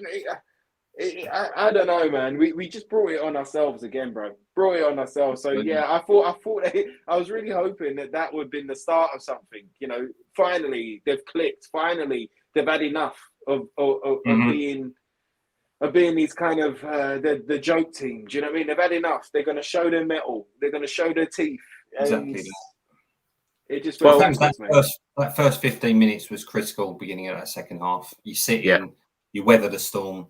I don't know, man. We just brought it on ourselves again, bro. Brought it on ourselves. So yeah, I was really hoping that would have been the start of something. Finally they've clicked. Finally they've had enough of being these kind of the joke team. Do you know what I mean? They've had enough. They're going to show their mettle. They're going to show their teeth. Exactly. It just that first 15 minutes was critical. Beginning of that second half, you sit in, you weather the storm,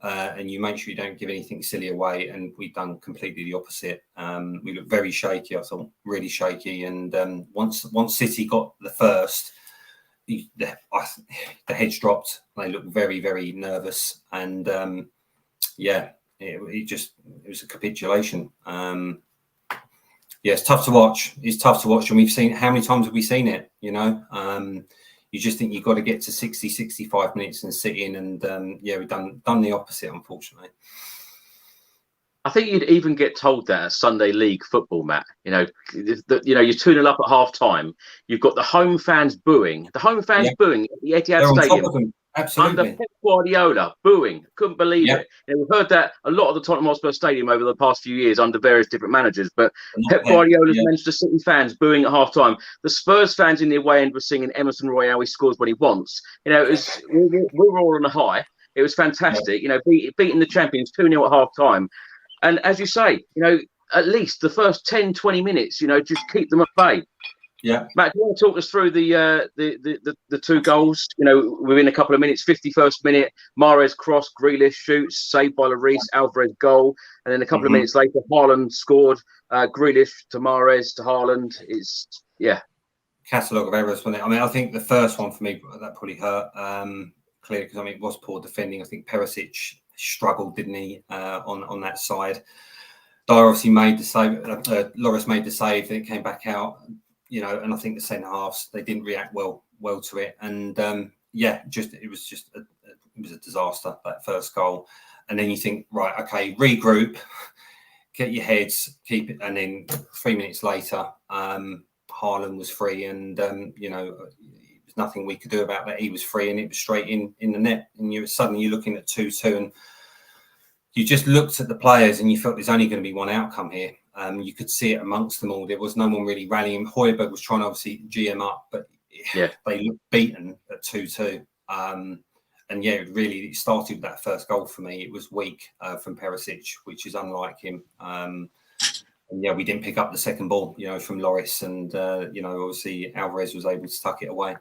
and you make sure you don't give anything silly away. And we've done completely the opposite. We looked very shaky. I thought really shaky. And once City got the first, the heads dropped. They looked very, very nervous, and it was a capitulation. Yeah, it's tough to watch. It's tough to watch, and we've seen how many times have we seen it? You know, you just think you've got to get to 60, 65 minutes and sit in, and yeah, we've done the opposite, unfortunately. I think you'd even get told that at Sunday League football, Matt. You know, you're 2-0 up at half time. You've got the home fans booing. The home fans booing at the Etihad Stadium. Absolutely. Under Pep Guardiola, booing. Couldn't believe it. And we've heard that a lot of the Tottenham Hotspur Stadium over the past few years under various different managers. But Pep Guardiola's Manchester City fans booing at half time. The Spurs fans in the away end were singing Emerson Royale, he scores when he wants. You know, we were all on a high. It was fantastic. You know, beating the champions 2-0 at half time. And as you say, you know, at least the first 10, 20 minutes, you know, just keep them at bay. Yeah. Matt, do you want to talk us through the two goals? You know, within a couple of minutes, 51st minute, Mahrez cross, Grealish shoots, saved by Lloris, Alvarez goal. And then a couple of minutes later, Haaland scored, Grealish to Mahrez to Haaland. It's, Catalogue of errors, wasn't it? I mean, I think the first one for me, that probably hurt, clearly, because, I mean, it was poor defending. I think Perisic struggled, didn't he, on that side. Dyer obviously made the save. Lloris made the save. Then it came back out, you know. And I think the centre halves, they didn't react well to it. And it was a disaster, that first goal. And then you think, right, okay, regroup, get your heads, keep it. And then 3 minutes later, Haaland was free, and you know, nothing we could do about that. He was free, and it was straight in the net. And you're looking at 2-2, and you just looked at the players and you felt there's only going to be one outcome here. You could see it amongst them all. There was no one really rallying. Højbjerg was trying to obviously GM up, but they looked beaten at 2-2. And yeah, it started with that first goal for me. It was weak from Perisic, which is unlike him. And yeah, we didn't pick up the second ball, you know, from Lloris, and you know, obviously Alvarez was able to tuck it away.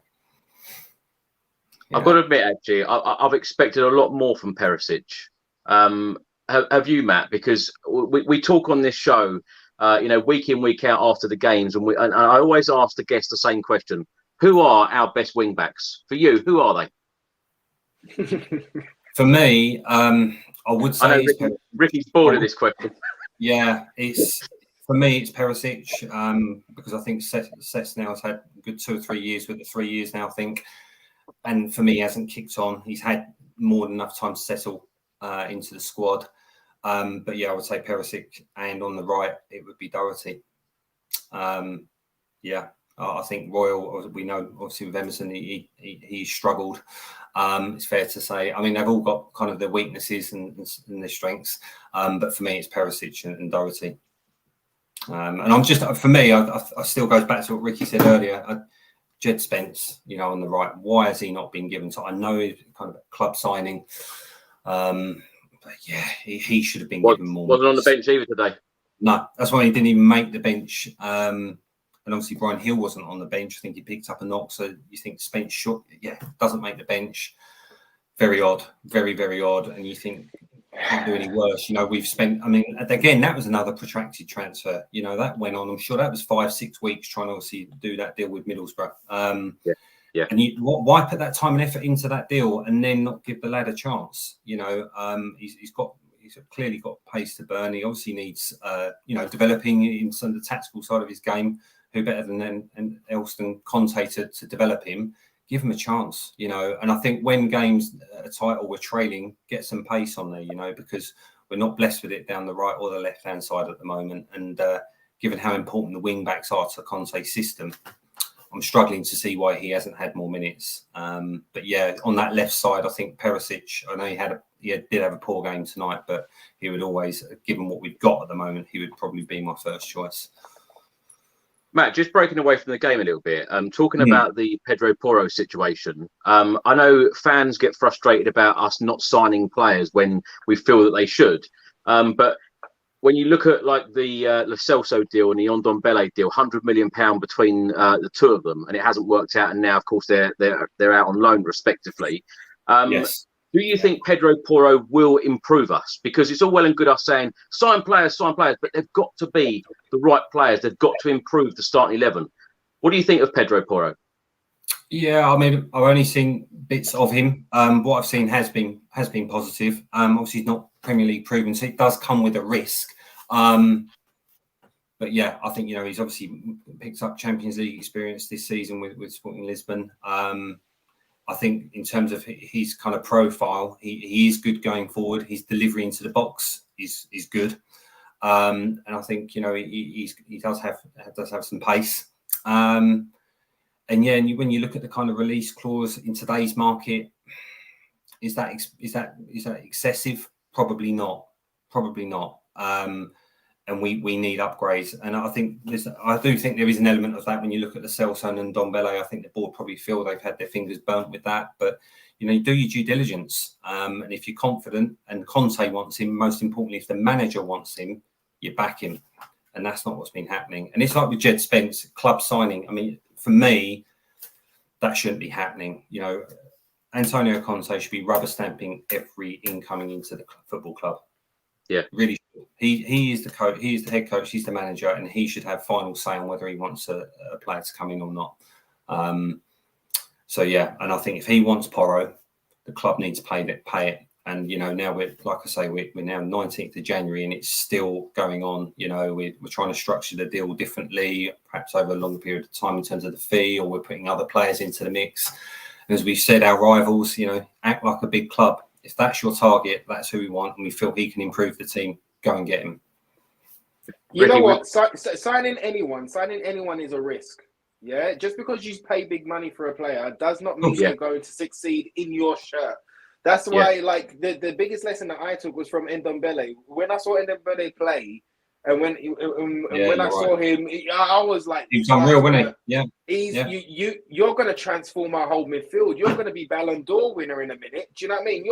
I've got to admit, actually, I've expected a lot more from Perisic. Have you, Matt? Because we talk on this show, you know, week in, week out after the games, and I always ask the guests the same question: who are our best wing backs for you? Who are they? For me, I would say Ricky's bored of this question. Yeah, for me, it's Perisic, because I think Seth now has had a good 2 or 3 years, with the 3 years now, I think. And for me, he hasn't kicked on. He's had more than enough time to settle into the squad. But yeah, I would say Perisic, and on the right, it would be Doherty. I think Royal, we know obviously with Emerson, he struggled. It's fair to say. I mean, they've all got kind of their weaknesses and their strengths. But for me, it's Perisic and Doherty. And I'm just, for me, I still goes back to what Ricky said earlier. Jed Spence, you know, on the right. Why has he not been given to? I know he's kind of a club signing, but yeah, he should have been given more. Wasn't on the bench either today. No, that's why he didn't even make the bench. And obviously Brian Hill wasn't on the bench. I think he picked up a knock. So you think Spence doesn't make the bench. Very odd, very, very odd. And you think, can't do any worse. You know, we've spent, I mean, again, that was another protracted transfer. You know, that went on, I'm sure that was 5-6 weeks trying to obviously do that deal with Middlesbrough. And why put that time and effort into that deal and then not give the lad a chance? You know, he's clearly got pace to burn. He obviously needs, you know, developing in some of the tactical side of his game. Who better than Conte to develop him? Give him a chance, you know. And I think when games a title we're trailing, get some pace on there, you know, because we're not blessed with it down the right or the left hand side at the moment. And given how important the wing backs are to Conte's system, I'm struggling to see why he hasn't had more minutes. But yeah, on that left side, I think Perisic, I know he did have a poor game tonight, but he would always, given what we've got at the moment, he would probably be my first choice. Matt, just breaking away from the game a little bit, talking about the Pedro Porro situation. I know fans get frustrated about us not signing players when we feel that they should. But when you look at like the Lo Celso deal and the Ndombele deal, £100 million between the two of them, and it hasn't worked out. And now, of course, they're out on loan respectively. Yes. Do you think Pedro Porro will improve us? Because it's all well and good us saying sign players, but they've got to be the right players. They've got to improve the starting 11. What do you think of Pedro Porro? Yeah, I mean, I've only seen bits of him. What I've seen has been positive. Obviously, he's not Premier League proven, so it does come with a risk. But yeah, I think, he's obviously picked up Champions League experience this season with Sporting Lisbon. I think in terms of his kind of profile, he is good going forward. His delivery into the box is good. And I think, he does have some pace. And yeah, and when you look at the kind of release clause in today's market, is that excessive? Probably not. And we need upgrades. And I do think there is an element of that when you look at the Selson and Ndombele. I think the board probably feel they've had their fingers burnt with that. But do your due diligence. And if you're confident and Conte wants him, most importantly, if the manager wants him, you back him. And that's not what's been happening. And it's like with Jed Spence, club signing. I mean, for me, that shouldn't be happening. Antonio Conte should be rubber stamping every incoming into the football club. Yeah, really. He is the coach. He is the head coach. He's the manager, and he should have final say on whether he wants a player to come in or not. So yeah, and I think if he wants Porro, the club needs to pay it. And now we're now 19th of January, and it's still going on. We're trying to structure the deal differently, perhaps over a longer period of time in terms of the fee, or we're putting other players into the mix. And as we've said, our rivals, act like a big club. If that's your target, that's who we want, and we feel he can improve the team. Go and get him. You know what? Signing anyone is a risk. Yeah, just because you pay big money for a player does not mean you're going to succeed in your shirt. That's why, the biggest lesson that I took was from Ndombele. When I saw Ndombele play, and when I saw him, I was like, "He's unreal, wasn't he?" Yeah, you're going to transform our whole midfield. You're going to be Ballon d'Or winner in a minute. Do you know what I mean?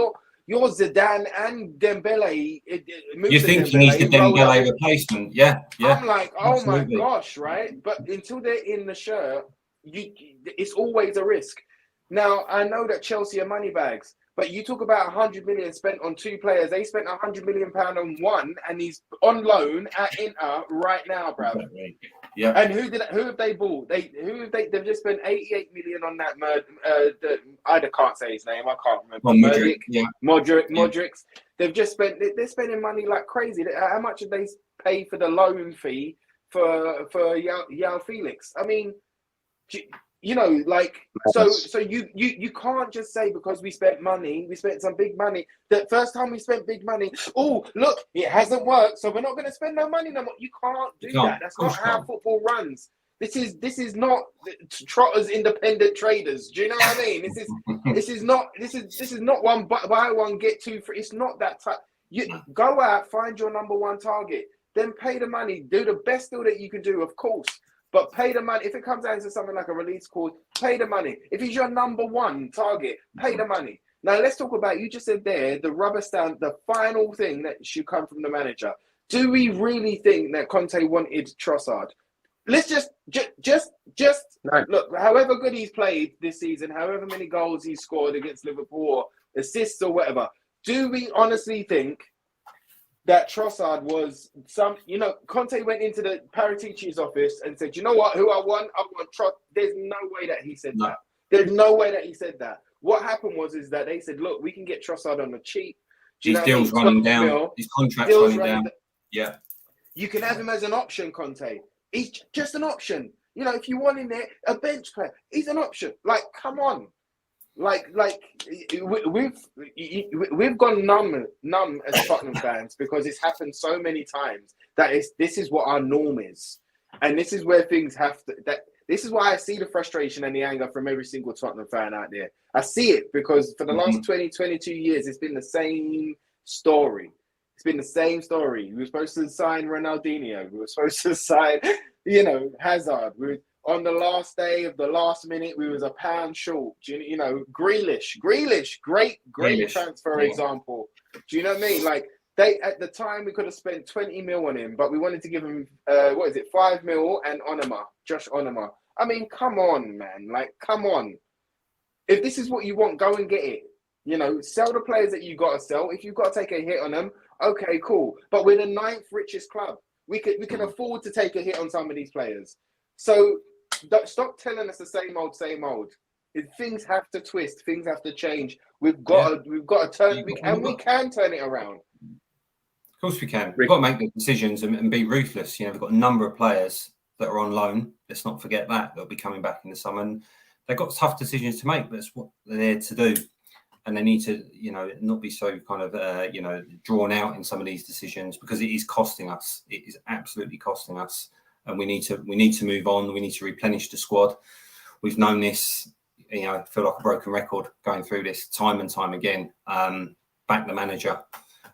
You're Zidane and Dembele. You think he needs the Dembele replacement? Yeah. I'm like, oh absolutely. My gosh, right? But until they're in the shirt, it's always a risk. Now I know that Chelsea are money bags, but you talk about 100 million spent on two players. They spent 100 million pound on one, and he's on loan at Inter right now, bruv. Yeah. And who have they bought? They've just spent 88 million on that. I can't say his name. I can't remember. Modric. They've just spent. They're spending money like crazy. How much did they pay for the loan fee for João Felix? I mean, so you can't just say because we spent some big money. The first time we spent big money, oh look, it hasn't worked, so we're not going to spend no money no more. You can't do that. That's not how football runs. This is not Trotter's independent traders. Do you know what I mean? This is not one buy one get two free. It's not that type. You go out, find your number one target, then pay the money, do the best deal that you can do, of course. But pay the money. If it comes down to something like a release clause, pay the money. If he's your number one target, pay the money. Now, let's talk about, you just said there, the rubber stamp, the final thing that should come from the manager. Do we really think that Conte wanted Trossard? Let's just no. Look, however good he's played this season, however many goals he's scored against Liverpool, or assists or whatever, do we honestly think that Trossard was Conte went into the Paratici's office and said, you know what, who I want Trossard. There's no way that he said that. There's no way that he said that. What happened is that they said, look, we can get Trossard on the cheap. His deal's running down. His contract's running down. Yeah. You can have him as an option, Conte. He's just an option. If you want him there, a bench player, he's an option. Like, come on. We've gone numb as Tottenham fans because it's happened so many times that this is what our norm is, and this is where things have to. This is why I see the frustration and the anger from every single Tottenham fan out there. I see it because for the last 22 years, it's been the same story. It's been the same story. We were supposed to sign Ronaldinho. We were supposed to sign, Hazard. On the last day of the last minute, we was a pound short. Grealish, great transfer example. Do you know what I mean? Like, at the time, we could have spent 20 mil on him, but we wanted to give him, 5 mil and Josh Onoma. I mean, come on, man. Like, come on. If this is what you want, go and get it. Sell the players that you got to sell. If you've got to take a hit on them, okay, cool. But we're the 9th richest club. We can afford to take a hit on some of these players. So, stop telling us the same old. If things have to twist, things have to change. We've got to turn, we can turn it around. Of course we can. We've got to make the decisions and be ruthless. You know, we've got a number of players that are on loan. Let's not forget that. They'll be coming back in the summer. And they've got tough decisions to make. That's what they're there to do. And they need to, you know, not be so kind of, you know, drawn out in some of these decisions, because it is costing us. It is absolutely costing us. And we need to move on. We need to replenish the squad. We've known this, you know, I feel like a broken record going through this time and time again. Back the manager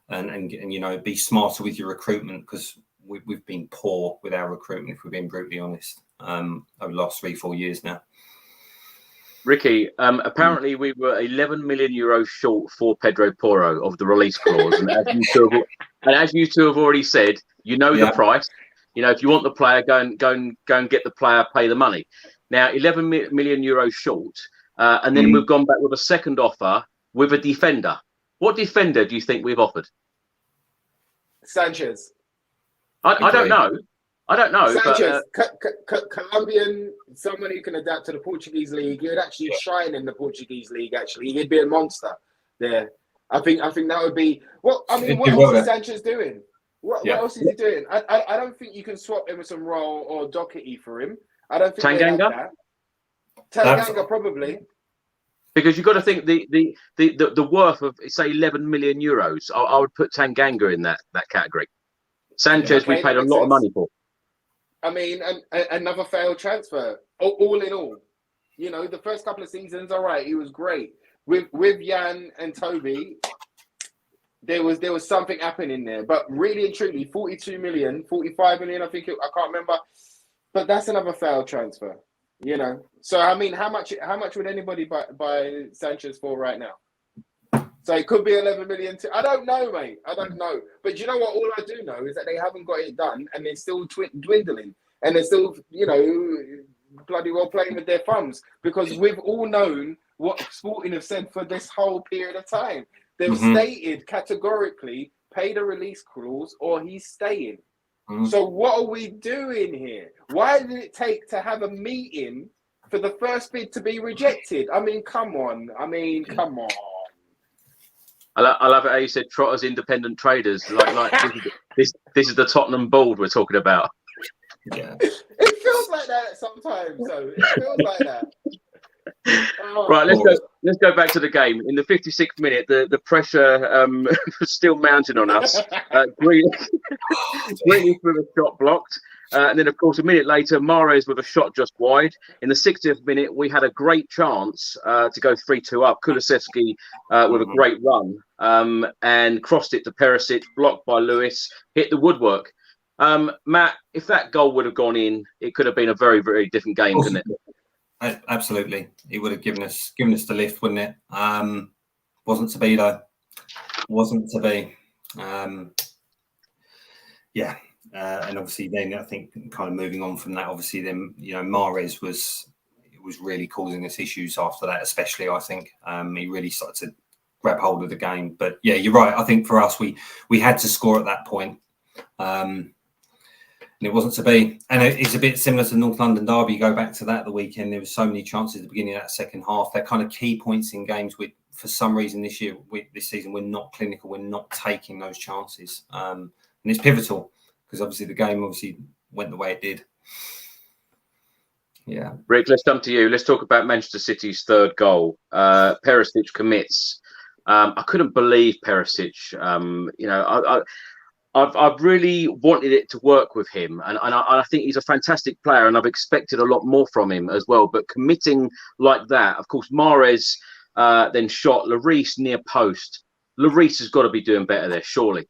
and you know, be smarter with your recruitment, because we've been poor with our recruitment, if we're being brutally honest, over the last 3-4 years now. Ricky, apparently we were 11 million euros short for Pedro Porro of the release clause, and as you two have already said, you know the price. You know, if you want the player, go and get the player, pay the money. Now, 11 million euros short, and then we've gone back with a second offer with a defender. What defender do you think we've offered? Sanchez. I don't know. I don't know. Sanchez, Colombian, someone who can adapt to the Portuguese league. He would actually shine in the Portuguese league. Actually, he'd be a monster there. I think that would be. Well, I mean, what else is Sanchez doing? What else is he doing? I don't think you can swap Emerson Royal or Doherty for him. I don't think Tanganga. Tanganga probably. Because you've got to think the worth of, say, 11 million euros. I would put Tanganga in that category. Sanchez, we paid a lot of money for. I mean, another failed transfer. All in all, you know, the first couple of seasons, all right, he was great with Jan and Toby. There was something happening there, but really and truly, 42 million, 45 million, I can't remember, but that's another failed transfer. You know, so I mean, how much would anybody buy Sanchez for right now? So it could be 11 million. I don't know, mate. I don't know. But you know what? All I do know is that they haven't got it done, and they're still dwindling, and they're still, you know, bloody well playing with their thumbs, because we've all known what Sporting have said for this whole period of time. They've stated categorically, pay the release clause or he's staying. So what are we doing here? Why did it take to have a meeting for the first bid to be rejected? I mean, come on. I love it how you said Trotter's independent traders. Like this is the Tottenham board we're talking about. Yeah. It feels like that sometimes, though. It feels like that. Right, let's go back to the game. In the 56th minute, the pressure was still mounting on us. Greeley with a shot blocked. And then, of course, a minute later, Mahrez with a shot just wide. In the 60th minute, we had a great chance to go 3-2 up. Kulusevski with a great run and crossed it to Perisic, blocked by Lloris, hit the woodwork. Matt, if that goal would have gone in, it could have been a very, very different game, couldn't it? Absolutely. It would have given us the lift, wouldn't it? Wasn't to be, though. Wasn't to be. And obviously then I think kind of moving on from that, obviously then, you know, Mahrez was really causing us issues after that, especially I think. He really started to grab hold of the game. But yeah, you're right. I think for us, we had to score at that point. And it wasn't to be. And it's a bit similar to the North London derby. You go back to that the weekend, there were so many chances at the beginning of that second half. They're kind of key points in games. For some reason this season, we're not clinical. We're not taking those chances. And it's pivotal because obviously the game went the way it did. Yeah. Rick, let's come to you. Let's talk about Manchester City's third goal. Perisic commits. I couldn't believe Perisic. You know, I've really wanted it to work with him, and I think he's a fantastic player, and I've expected a lot more from him as well. But committing like that, of course, Mahrez then shot Lloris near post. Lloris has got to be doing better there, surely.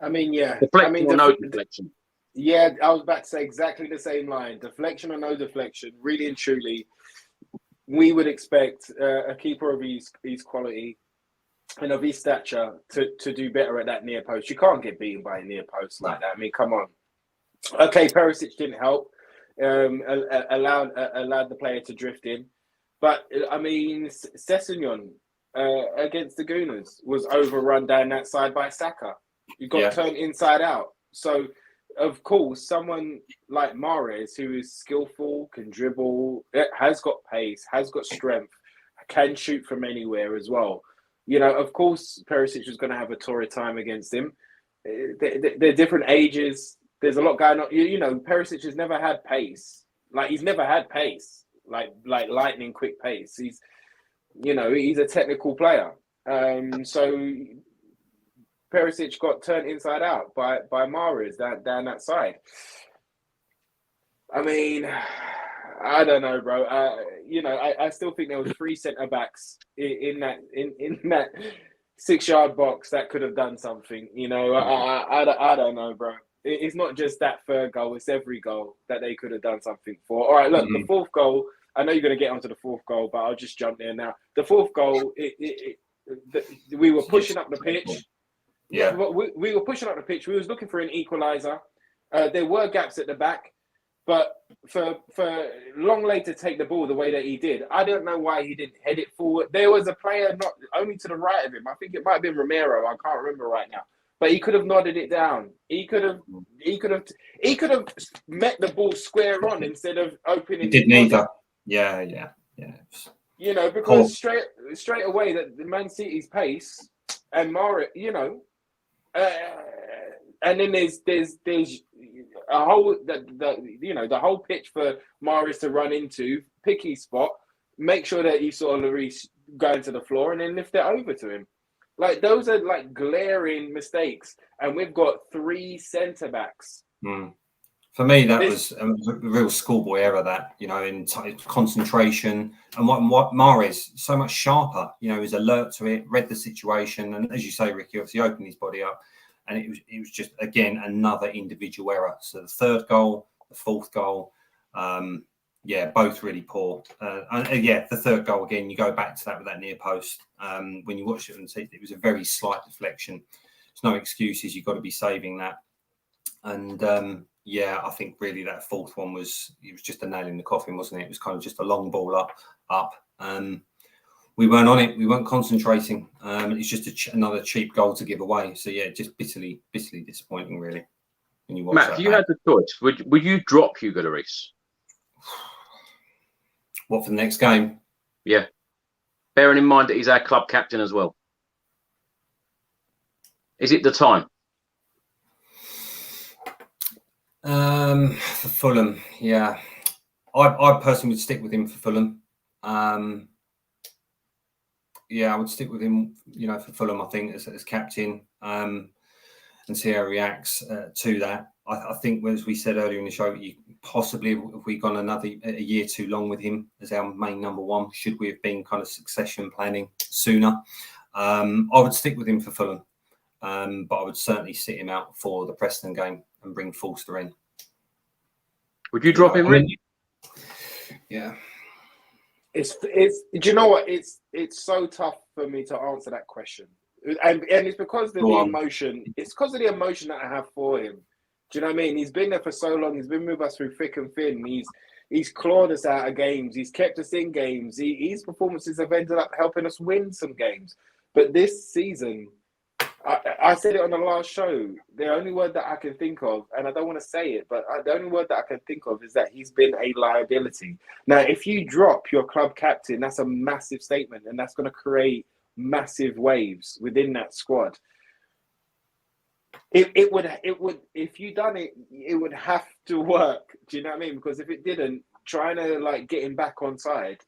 I mean, yeah. Deflection or no deflection? Yeah, I was about to say exactly the same line. Deflection or no deflection, really and truly, we would expect a keeper of his quality and of his stature to do better at that near post. You can't get beaten by a near post like that. I mean, come on. Okay, Perisic didn't help. Allowed the player to drift in. But, I mean, Sessegnon against the Gooners was overrun down that side by Saka. You got turned inside out. So, of course, someone like Mahrez, who is skillful, can dribble, has got pace, has got strength, can shoot from anywhere as well. You know, of course, Perisic was going to have a torrid time against him. they're different ages. There's a lot going on. You know, Perisic has never had pace. Like, he's never had pace, like lightning quick pace. He's a technical player. So Perisic got turned inside out by Mahrez down that side. I mean, I don't know, bro. I still think there was 3 centre backs in that 6-yard box that could have done something. You know, I don't know, bro. It's not just that third goal; it's every goal that they could have done something for. All right, look, the fourth goal. I know you're going to get onto the fourth goal, but I'll just jump there now. The fourth goal, we were pushing up the pitch. Yeah, we were pushing up the pitch. We was looking for an equaliser. There were gaps at the back. But for Longley to take the ball the way that he did, I don't know why he didn't head it forward. There was a player not only to the right of him. I think it might have been Romero. I can't remember right now. But he could have nodded it down. He could have met the ball square on instead of opening. He did neither. Yeah. You know, because straight away that the Man City's pace and Mara, you know, and then there's a whole the whole pitch for Mahrez to run into, pick his spot, make sure that he saw Lloris going to the floor, and then lift it over to him. Like, those are like glaring mistakes, and we've got 3 centre backs. For me, that was a real schoolboy error. That, you know, in concentration, and what Mahrez so much sharper. You know, he was alert to it, read the situation, and as you say, Ricky, obviously opened his body up. And it was just, again, another individual error. So the third goal, the fourth goal, both really poor. The third goal, again, you go back to that with that near post. When you watch it and see, it was a very slight deflection. There's no excuses. You've got to be saving that. And, I think really that fourth one was just a nail in the coffin, wasn't it? It was kind of just a long ball up. We weren't on it. We weren't concentrating. It's just another cheap goal to give away. So yeah, just bitterly disappointing, really. When you watch Matt, if you had the choice, would you drop Hugo Lloris? What, for the next game? Yeah, bearing in mind that he's our club captain as well. Is it the time? For Fulham, yeah. I personally would stick with him for Fulham. I would stick with him, you know, for Fulham, I think, as captain, and see how he reacts to that. I think, as we said earlier in the show, possibly if we gone a year too long with him as our main number one, should we have been kind of succession planning sooner? I would stick with him for Fulham, but I would certainly sit him out for the Preston game and bring Forster in. Would you drop him in? Yeah. It's do you know what, it's so tough for me to answer that question, and it's because of the emotion. It's because of the emotion that I have for him. Do you know what I mean? He's been there for so long. He's been with us through thick and thin. He's clawed us out of games. He's kept us in games. His performances have ended up helping us win some games. But this season, I said it on the last show, the only word that I can think of, and I don't want to say it, but the only word that I can think of is that he's been a liability. Now, if you drop your club captain, that's a massive statement, and that's going to create massive waves within that squad. It would, if you done it, it would have to work. Do you know what I mean? Because if it didn't, trying to like get him back on side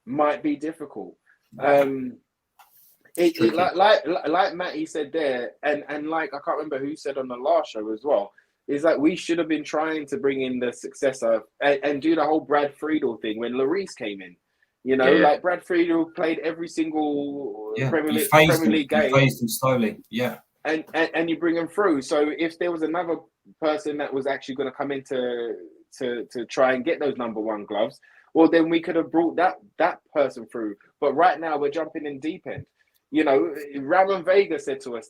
might be difficult. Like Matty said there, and like I can't remember who said on the last show as well, is that we should have been trying to bring in the successor and do the whole Brad Friedel thing when Lloris came in. You know, like Brad Friedel played every single Premier League game. You phased him slowly, and you bring him through. So if there was another person that was actually going to come in to try and get those number one gloves, well, then we could have brought that person through. But right now we're jumping in deep end. You know, Ramon Vega said to us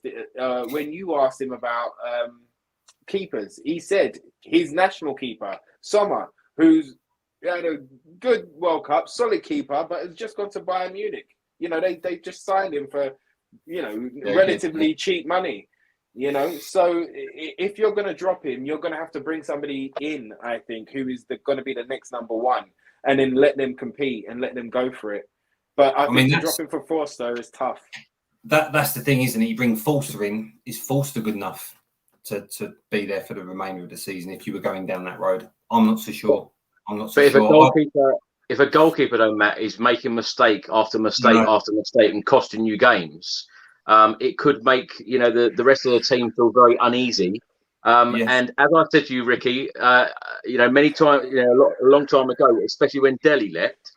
when you asked him about keepers, he said his national keeper, Sommer, who's had a good World Cup, solid keeper, but has just gone to Bayern Munich. You know, they just signed him for, you know, relatively cheap money. You know, so if you're going to drop him, you're going to have to bring somebody in, I think, who is going to be the next number one, and then let them compete and let them go for it. But I think dropping for Forster is tough. That's the thing, isn't it? You bring Forster in. Is Forster good enough? to be there for the remainder of the season if you were going down that road. I'm not so sure. But if a goalkeeper, though, Matt, is making mistake after mistake after mistake and costing you games, it could make the rest of the team feel very uneasy. Yes. And as I said to you, Ricky, many times, a long time ago, especially when Delhi left,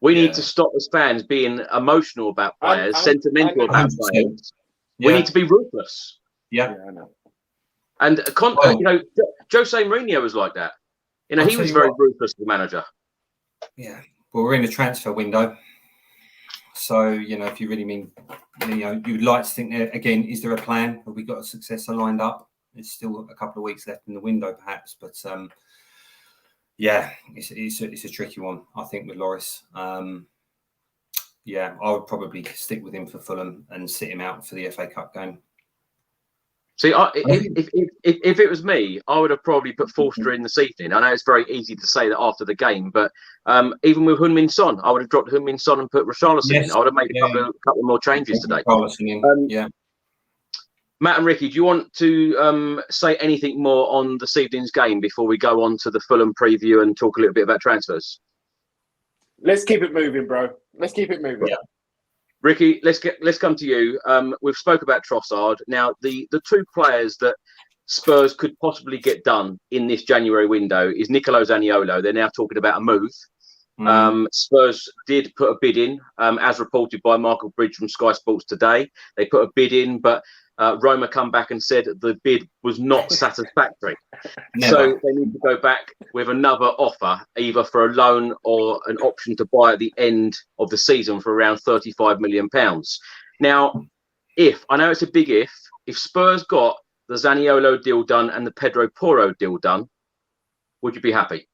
we need to stop as fans being emotional about players, sentimental about players. Yeah. We need to be ruthless. Yeah, I know. And Jose Mourinho was like that. He was very ruthless, the manager. Yeah. Well, we're in a transfer window. So, if you really mean, you'd like to think there, again, is there a plan? Have we got a successor lined up? There's still a couple of weeks left in the window, perhaps. But, it's a tricky one, I think, with Lloris. I would probably stick with him for Fulham and sit him out for the FA Cup game. See, if it was me, I would have probably put Forster in this evening. I know it's very easy to say that after the game, but even with Heung-min Son, I would have dropped Heung-min Son and put Richarlison in. I would have made a couple more changes today. Matt and Ricky, do you want to say anything more on this evening's game before we go on to the Fulham preview and talk a little bit about transfers? Let's keep it moving, bro. Let's keep it moving. Yeah. Ricky, let's come to you. We've spoke about Trossard. Now, the two players that Spurs could possibly get done in this January window is Nicolo Zaniolo. They're now talking about a move. Spurs did put a bid in, as reported by Michael Bridge from Sky Sports today. They put a bid in, but Roma come back and said the bid was not satisfactory. So they need to go back with another offer, either for a loan or an option to buy at the end of the season for around £35 million. Now, I know it's a big if Spurs got the Zaniolo deal done and the Pedro Porro deal done, would you be happy?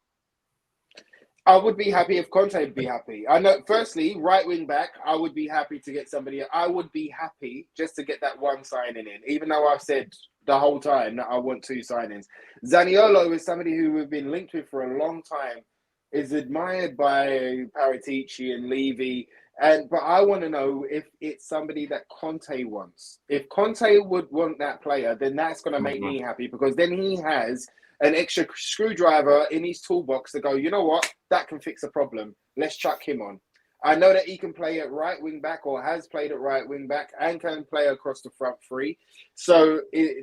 I would be happy if Conte would be happy. I know, firstly, right wing back, I would be happy to get somebody. I would be happy just to get that one signing in, even though I've said the whole time that I want 2 signings. Zaniolo is somebody who we've been linked with for a long time, is admired by Paratici and Levy. But I want to know if it's somebody that Conte wants. If Conte would want that player, then that's going to make me happy, because then he has an extra screwdriver in his toolbox to go, you know what, that can fix a problem. Let's chuck him on. I know that he can play at right wing back, or has played at right wing back, and can play across the front three. So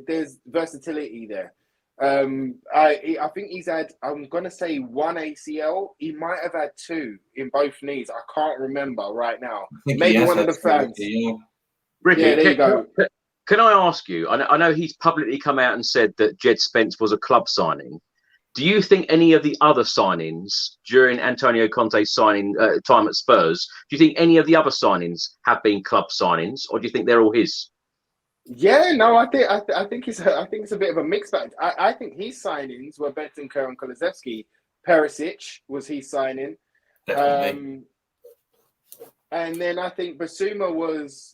there's versatility there. I think he's had, I'm going to say 1 ACL. He might have had 2 in both knees. I can't remember right now. Maybe one of the fans. Ricky, there you go. Can I ask you, I know he's publicly come out and said that Jed Spence was a club signing. Do you think any of the other signings during Antonio Conte's signing time at Spurs, do you think any of the other signings have been club signings, or do you think they're all his? Yeah, no, I think it's a bit of a mixed bag. I think his signings were Bentancur and Kulusevski. Perisic was his signing. Definitely. And then I think Basuma was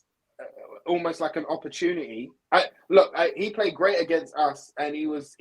almost like an opportunity. He played great against us, and he was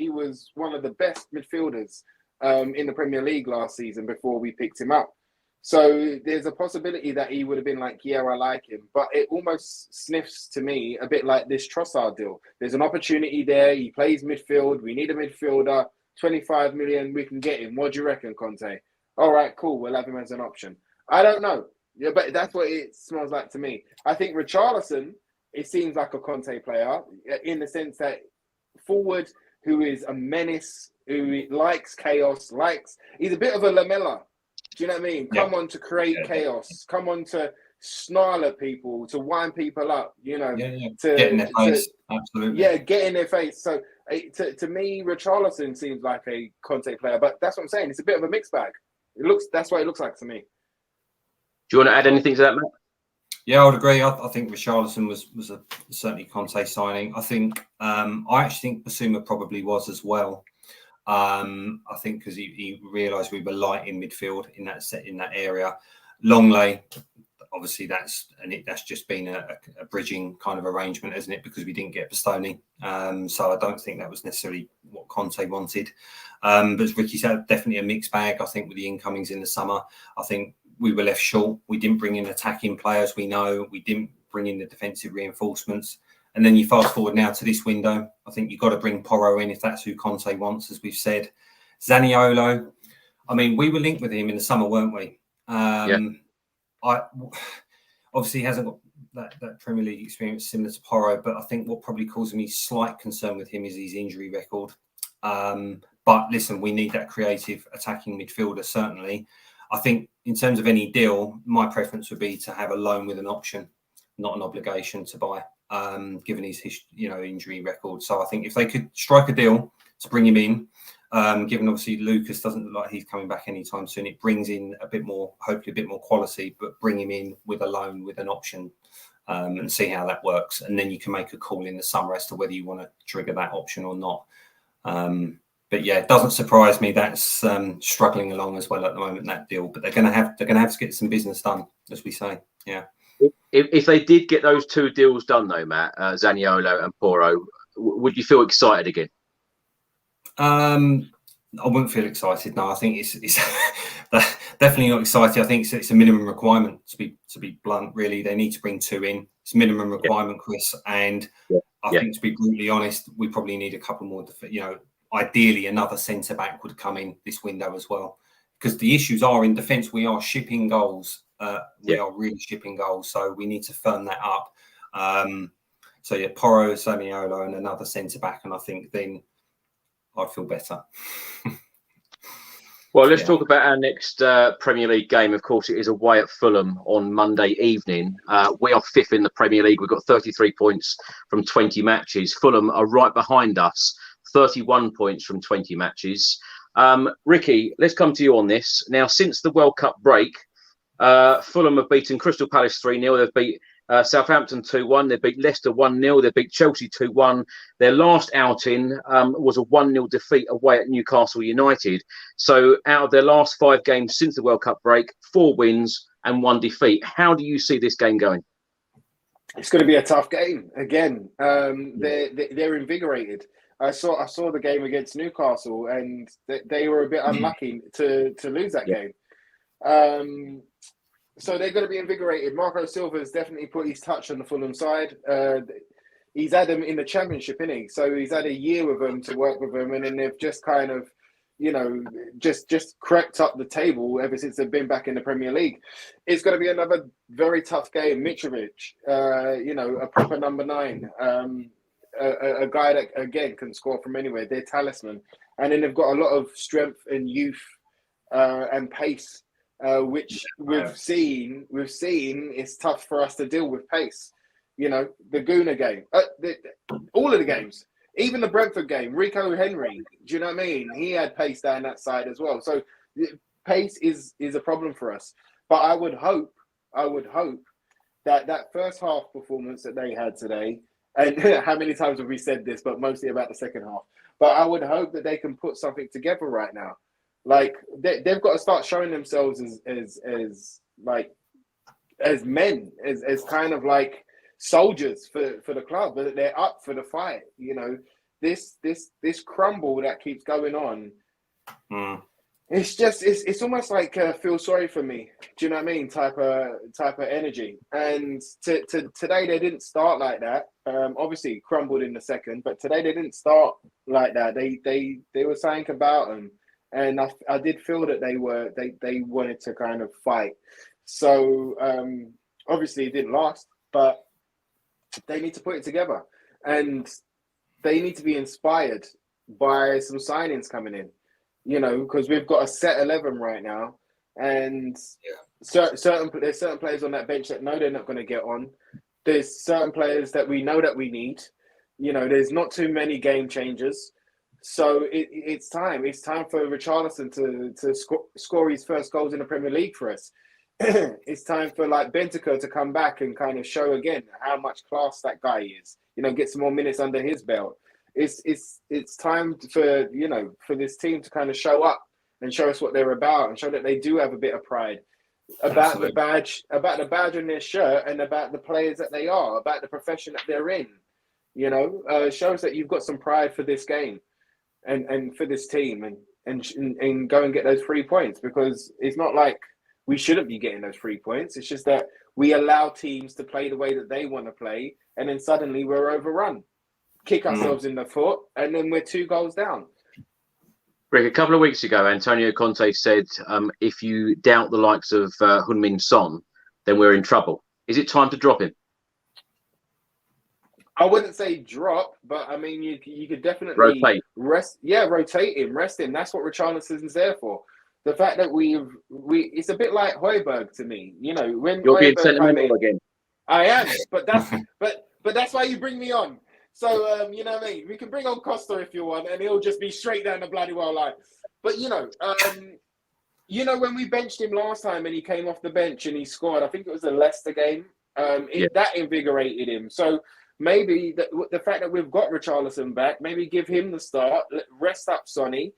one of the best midfielders in the Premier League last season before we picked him up. So there's a possibility that he would have been like, yeah, I like him. But it almost sniffs to me a bit like this Trossard deal. There's an opportunity there. He plays midfield. We need a midfielder. 25 million, we can get him. What do you reckon, Conte? All right, cool. We'll have him as an option. I don't know. Yeah, but that's what it smells like to me. I think Richarlison, it seems like a Conte player in the sense that forward who is a menace, who likes chaos, he's a bit of a Lamella. Do you know what I mean? Yeah. Come on to create chaos. Come on to snarl at people, to wind people up, To get in their face. Absolutely. Yeah, get in their face. So to me, Richarlison seems like a Conte player, but that's what I'm saying. It's a bit of a mixed bag. That's what it looks like to me. Do you want to add anything to that, Matt? Yeah, I would agree. I think Richarlison was a certainly Conte signing. I think I actually think Basuma probably was as well. I think because he realised we were light in midfield in that area. Longley, obviously that's just been a bridging kind of arrangement, isn't it? Because we didn't get Bastoni, so I don't think that was necessarily what Conte wanted. But as Ricky said, definitely a mixed bag. I think with the incomings in the summer, I think we were left short. We didn't bring in attacking players. We didn't bring in the defensive reinforcements. And then you fast forward now to this window. I think you've got to bring Porro in if that's who Conte wants, as we've said. Zaniolo, I mean, we were linked with him in the summer, weren't we? Obviously, he hasn't got that Premier League experience similar to Porro, but I think what probably causes me slight concern with him is his injury record. But listen, we need that creative attacking midfielder, certainly. I think in terms of any deal, my preference would be to have a loan with an option, not an obligation to buy, given his injury record. So I think if they could strike a deal to bring him in, given obviously Lucas doesn't look like he's coming back anytime soon, it brings in a bit more, hopefully a bit more quality, but bring him in with a loan with an option and see how that works. And then you can make a call in the summer as to whether you want to trigger that option or not. But yeah, it doesn't surprise me that's struggling along as well at the moment, that deal. But they're going to have to get some business done, as we say. Yeah. If they did get those two deals done, though, Matt, Zaniolo and Porro, would you feel excited again? I wouldn't feel excited. No, I think it's definitely not excited. I think it's a minimum requirement to be blunt. Really, they need to bring two in. It's a minimum requirement, Chris. And I think, to be brutally honest, we probably need a couple more. Ideally, another centre back would come in this window as well, because the issues are in defence. We are shipping goals. We are really shipping goals, so we need to firm that up. Porro, Zaniolo, and another centre back, and I think then I'd feel better. Well, let's talk about our next Premier League game. Of course, it is away at Fulham on Monday evening. We are fifth in the Premier League. We've got 33 points from 20 matches. Fulham are right behind us, 31 points from 20 matches. Ricky, let's come to you on this. Now, since the World Cup break, Fulham have beaten Crystal Palace 3-0. They've beat Southampton 2-1. They beat Leicester 1-0. They beat Chelsea 2-1. Their last outing was a 1-0 defeat away at Newcastle United. So out of their last 5 games since the World Cup break, 4 wins and 1 defeat. How do you see this game going? It's going to be a tough game again. They're invigorated. I saw the game against Newcastle, and they were a bit unlucky to lose that game. So they're going to be invigorated. Marco Silva's definitely put his touch on the Fulham side. He's had them in the Championship, isn't he? So he's had a year with them to work with them, and then they've just kind of, just crept up the table ever since they've been back in the Premier League. It's going to be another very tough game. Mitrovic, a proper number 9, a guy that again can score from anywhere. They're talisman, and then they've got a lot of strength and youth and pace. Which we've seen it's tough for us to deal with pace. The Guna game, all of the games, even the Brentford game, Rico Henry, do you know what I mean? He had pace down that side as well. So pace is a problem for us. But I would hope that first half performance that they had today, and how many times have we said this, but mostly about the second half. But I would hope that they can put something together right now. Like they've got to start showing themselves as men, as kind of like soldiers for the club. But they're up for the fight. This crumble that keeps going on. It's almost like feel sorry for me. Do you know what I mean? Type of energy. And today they didn't start like that. Obviously crumbled in the second, but today they didn't start like that. They were saying about them. And I did feel that they wanted to kind of fight. So obviously it didn't last, but they need to put it together. And they need to be inspired by some signings coming in, because we've got a set 11 right now. And there's certain players on that bench that know they're not going to get on. There's certain players that we know that we need. There's not too many game changers. So it's time. It's time for Richarlison to score his first goals in the Premier League for us. It's time for Bentancur to come back and kind of show again how much class that guy is. Get some more minutes under his belt. It's time for this team to kind of show up and show us what they're about and show that they do have a bit of pride about the badge on their shirt and about the players that they are, about the profession that they're in. Show us that you've got some pride for this game. And for this team and go and get those 3 points, because it's not like we shouldn't be getting those 3 points. It's just that we allow teams to play the way that they want to play, and then suddenly we're overrun, kick ourselves in the foot, and then we're 2 goals down. Rick, a couple of weeks ago, Antonio Conte said, if you doubt the likes of Heung-min Son, then we're in trouble. Is it time to drop him? I wouldn't say drop, but I mean, you could definitely Rotate. Rotate him, rest him. That's what Richarlison's there for. The fact that it's a bit like Højbjerg to me. You know, when You're being Højbjerg sentimental again. I am, but that's why you bring me on. So you know what I mean. We can bring on Costa if you want, and he'll just be straight down the bloody well line. But you know, when we benched him last time and he came off the bench and he scored, I think it was a Leicester game. That invigorated him. So maybe the fact that we've got Richarlison back, maybe give him the start, rest up Sonny.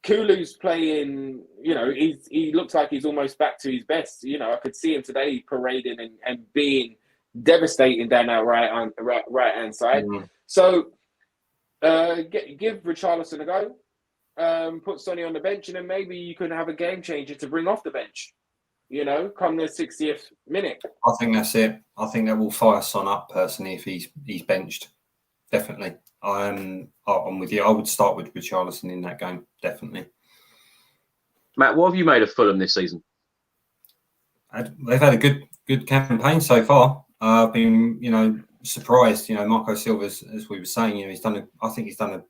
Kulu's playing, you know, he looks like he's almost back to his best. You know, I could see him today parading and being devastating down that right hand side. Mm-hmm. So give Richarlison a go, put Sonny on the bench, and then maybe you can have a game changer to bring off the bench. You know, come the 60th minute. I think that's it. I think that will fire Son up personally if he's benched. Definitely. I'm with you. I would start with Richarlison in that game. Definitely. Matt, what have you made of Fulham this season? They've had a good campaign so far. I've been, surprised. Marco Silva, as we were saying, he's done a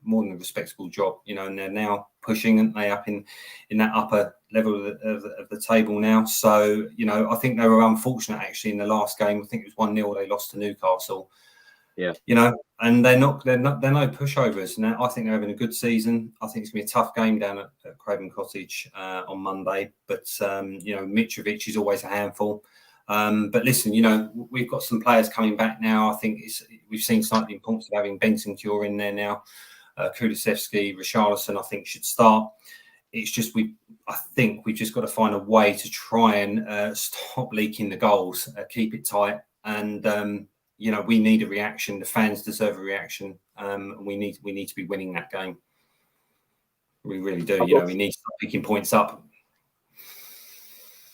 more than a respectable job. And they're now pushing, aren't they, up in that upper level of the table now. So, I think they were unfortunate actually in the last game. I think it was 1-0. They lost to Newcastle. Yeah. And they're no pushovers. Now I think they're having a good season. I think it's gonna be a tough game down at Craven Cottage on Monday. But Mitrovic is always a handful. But listen, we've got some players coming back now. I think we've seen slightly importance of having Bentancur in there now. Kulusevski, Richarlison, I think should start. It's just I think we've just got to find a way to try and stop leaking the goals, keep it tight, and we need a reaction. The fans deserve a reaction. We need to be winning that game. We really do. We need to start picking points up.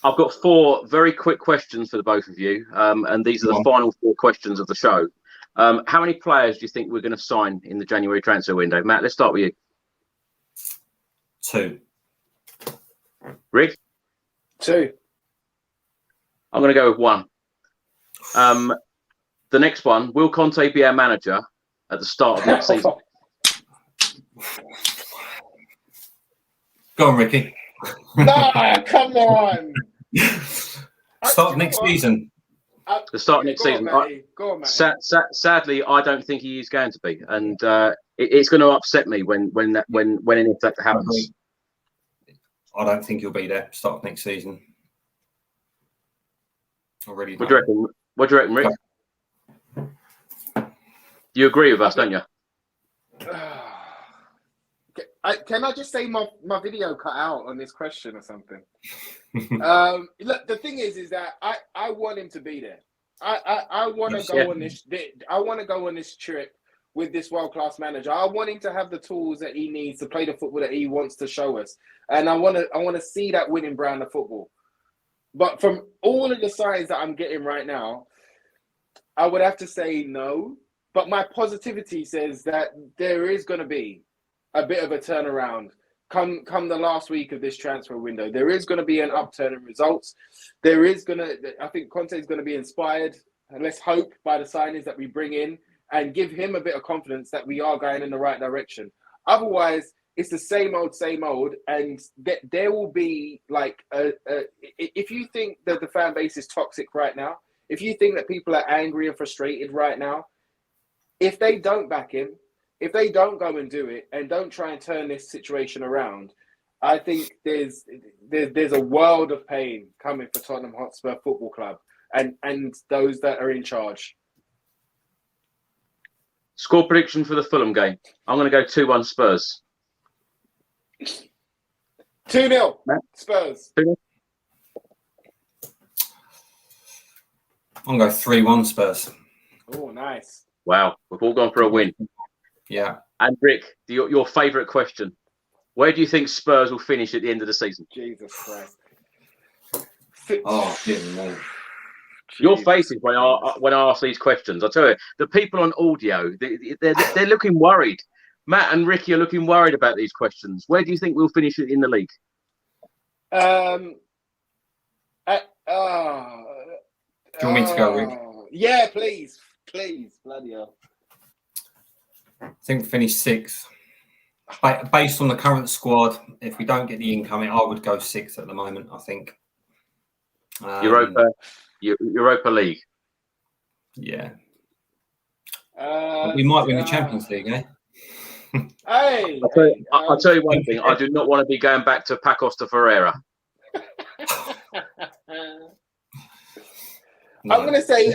I've got 4 very quick questions for the both of you, and these are the final 4 questions of the show. How many players do you think we're going to sign in the January transfer window? Matt, let's start with you. 2. Rick? 2. I'm going to go with 1. The next one, will Conte be our manager at the start of next season? Go on, Ricky. No, come on. Start next season. The start next season. Go on, Matty. Sadly, I don't think he is going to be, and it's going to upset me when and if that happens. I don't think he'll be there. Start of next season. Already. What do you reckon, Rick? You agree with us, don't you? Can I just say my video cut out on this question or something? Look, the thing is that I want him to be there. I want to go on this. I want to go on this trip with this world-class manager. I want him to have the tools that he needs to play the football that he wants to show us, and I want to see that winning brand of football. But from all of the signs that I'm getting right now, I would have to say no. But my positivity says that there is going to be a bit of a turnaround come the last week of this transfer window. There is going to be an upturn in results. I think Conte is going to be inspired, and let's hope, by the signings that we bring in and give him a bit of confidence that we are going in the right direction. Otherwise, it's the same old, and there will be like if you think that the fan base is toxic right now, if you think that people are angry and frustrated right now, if they don't back him, if they don't go and do it and don't try and turn this situation around, I think there's a world of pain coming for Tottenham Hotspur Football Club and those that are in charge. Score prediction for the Fulham game. I'm going to go 2-1 Spurs. 2-0 Spurs. 2-0. I'm going to go 3-1 Spurs. Oh, nice. Wow, we've all gone for a win. Yeah. And Rick, your favourite question. Where do you think Spurs will finish at the end of the season? Jesus Christ. Oh, shit, no. Your faces when I ask these questions. I tell you, the people on audio, they're looking worried. Matt and Ricky are looking worried about these questions. Where do you think we'll finish in the league? Do you want me to go, Rick? Yeah, please, bloody hell. I think we finished 6th. Based on the current squad, if we don't get the incoming, I would go 6th at the moment, I think. Europa League. Yeah. We might win the Champions League, eh? Hey, I'll tell you one thing. I do not want to be going back to Pacos de Ferreira. No. I'm gonna say.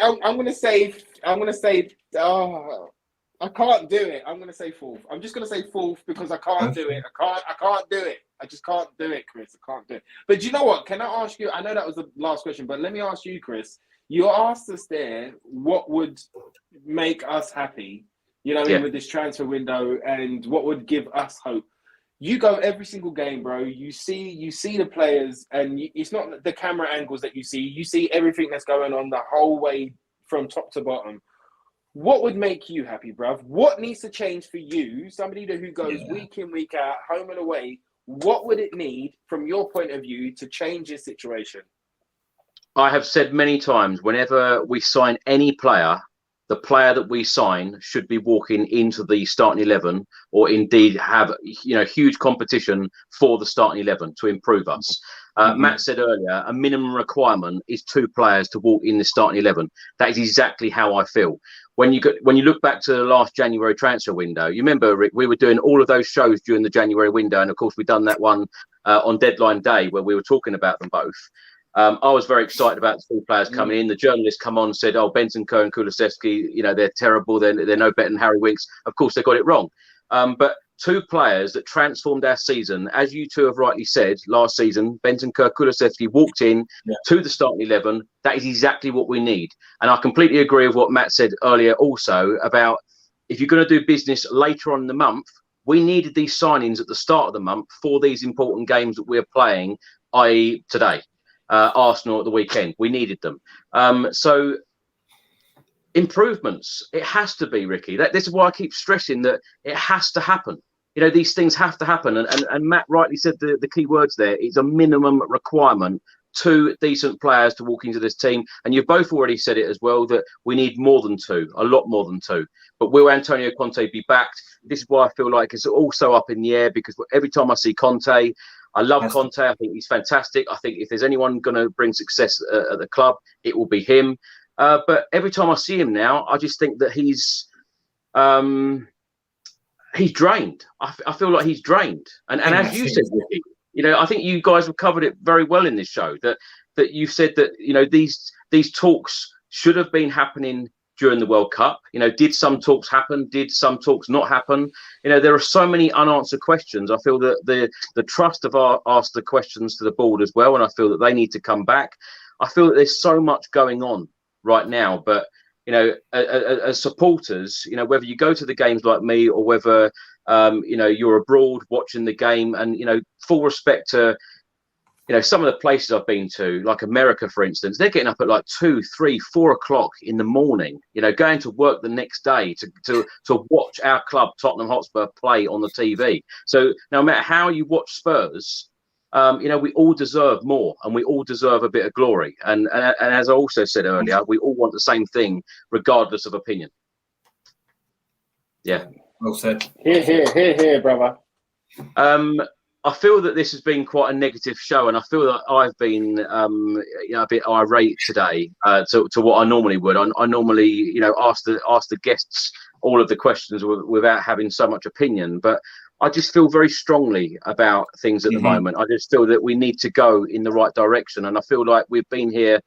I can't do it. I'm gonna say 4th. I'm just gonna say 4th because I can't do it. I can't do it. I just can't do it, Chris. I can't do it. But do you know what? Can I ask you? I know that was the last question, but let me ask you, Chris. You asked us there what would make us happy, with this transfer window, and what would give us hope. You go every single game, bro. You see the players, and it's not the camera angles that you see. You see everything that's going on the whole way from top to bottom. What would make you happy, bruv? What needs to change for you, somebody who goes week in, week out, home and away? What would it need, from your point of view, to change this situation? I have said many times, whenever we sign any player, the player that we sign should be walking into the starting 11, or indeed have huge competition for the starting 11 to improve us. Matt said earlier, a minimum requirement is 2 players to walk in the starting 11. That is exactly how I feel. When you look back to the last January transfer window, you remember, Rick, we were doing all of those shows during the January window, and of course we've done that one on deadline day where we were talking about them both. I was very excited about the 2 players coming in. The journalists come on and said, "Oh, Bentancur and Kulusevski, they're terrible. They're no better than Harry Winks." Of course, they got it wrong. But 2 players that transformed our season, as you 2 have rightly said, last season, Bentancur, Kulusevski walked in to the starting 11. That is exactly what we need. And I completely agree with what Matt said earlier also about if you're going to do business later on in the month, we needed these signings at the start of the month for these important games that we're playing, i.e. today. Arsenal at the weekend. We needed them. So improvements, it has to be, Ricky. This is why I keep stressing that it has to happen. These things have to happen. And Matt rightly said the key words there. It's a minimum requirement, 2 decent players to walk into this team. And you've both already said it as well, that we need more than 2, a lot more than 2. But will Antonio Conte be backed? This is why I feel like it's also up in the air, because every time I see Conte, I love Conte. I think he's fantastic. I think if there's anyone going to bring success at the club, it will be him. But every time I see him now, I just think that he's drained. I feel like he's drained. And as you said, Ricky, I think you guys have covered it very well in this show. That you said that these talks should have been happening during the World Cup. Did some talks happen? Did some talks not happen? There are so many unanswered questions. I feel that the trust have asked the questions to the board as well, and I feel that they need to come back. I feel that there's so much going on right now, but as supporters, whether you go to the games like me or whether you're abroad watching the game, and full respect to some of the places I've been to, like America, for instance, they're getting up at like 2, 3, 4 o'clock in the morning, going to work the next day to watch our club, Tottenham Hotspur, play on the TV. So no matter how you watch Spurs, we all deserve more, and we all deserve a bit of glory. And as I also said earlier, we all want the same thing, regardless of opinion. Yeah. Well said. Here, brother. I feel that this has been quite a negative show, and I feel that I've been, a bit irate today to what I normally would. I normally, ask the guests all of the questions without having so much opinion. But I just feel very strongly about things at the moment. I just feel that we need to go in the right direction, and I feel like we've been here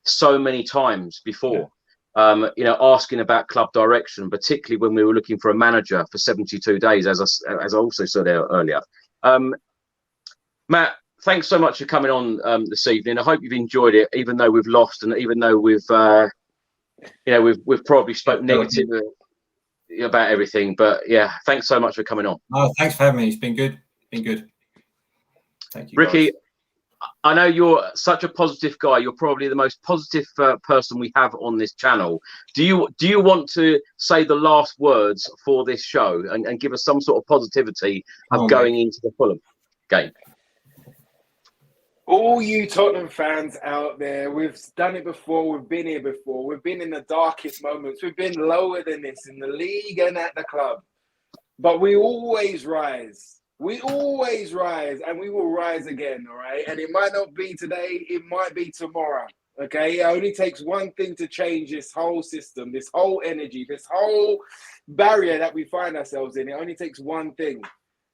so many times before. Asking about club direction, particularly when we were looking for a manager for 72 days, as I also said earlier. Matt, thanks so much for coming on this evening. I hope you've enjoyed it, even though we've lost, and even though we've probably spoke negative about everything. But yeah, thanks so much for coming on. Oh, thanks for having me. It's been good. Thank you, Ricky. guys. I know you're such a positive guy. You're probably the most positive person we have on this channel. Do you want to say the last words for this show and give us some sort of positivity of going into the Fulham game? All you Tottenham fans out there, we've done it before. We've been here before. We've been in the darkest moments. We've been lower than this in the league and at the club. But we always rise. We always rise, and we will rise again, all right? And it might not be today. It might be tomorrow, okay? It only takes one thing to change this whole system, this whole energy, this whole barrier that we find ourselves in. It only takes one thing.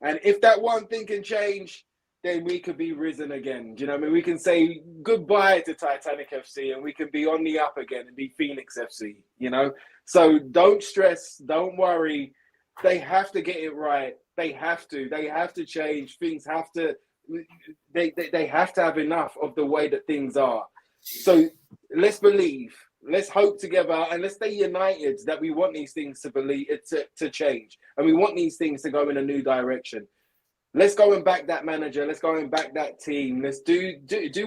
And if that one thing can change, then we could be risen again. Do you know what I mean? We can say goodbye to Titanic FC and we can be on the up again and be Phoenix FC, you know? So don't stress, don't worry. They have to get it right. They have to change. Things have to, they have to have enough of the way that things are. So let's believe, let's hope together, and let's stay united that we want these things to change. And we want these things to go in a new direction. Let's go and back that manager. Let's go and back that team. Let's do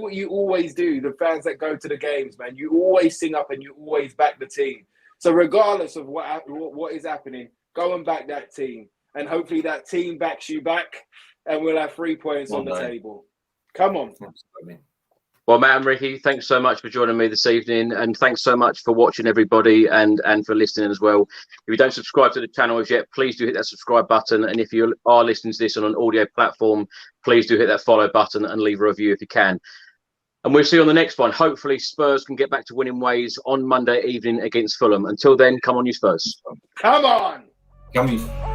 what you always do. The fans that go to the games, man, you always sing up and you always back the team. So regardless of what is happening, go and back that team. And hopefully that team backs you back and we'll have 3 points on the table. Come on. Well, Matt and Ricky, thanks so much for joining me this evening, and thanks so much for watching, everybody, and for listening as well. If you don't subscribe to the channel as yet, please do hit that subscribe button, and if you are listening to this on an audio platform, please do hit that follow button and leave a review if you can. And we'll see you on the next one. Hopefully Spurs can get back to winning ways on Monday evening against Fulham. Until then, come on, you Spurs. Come on! Come on.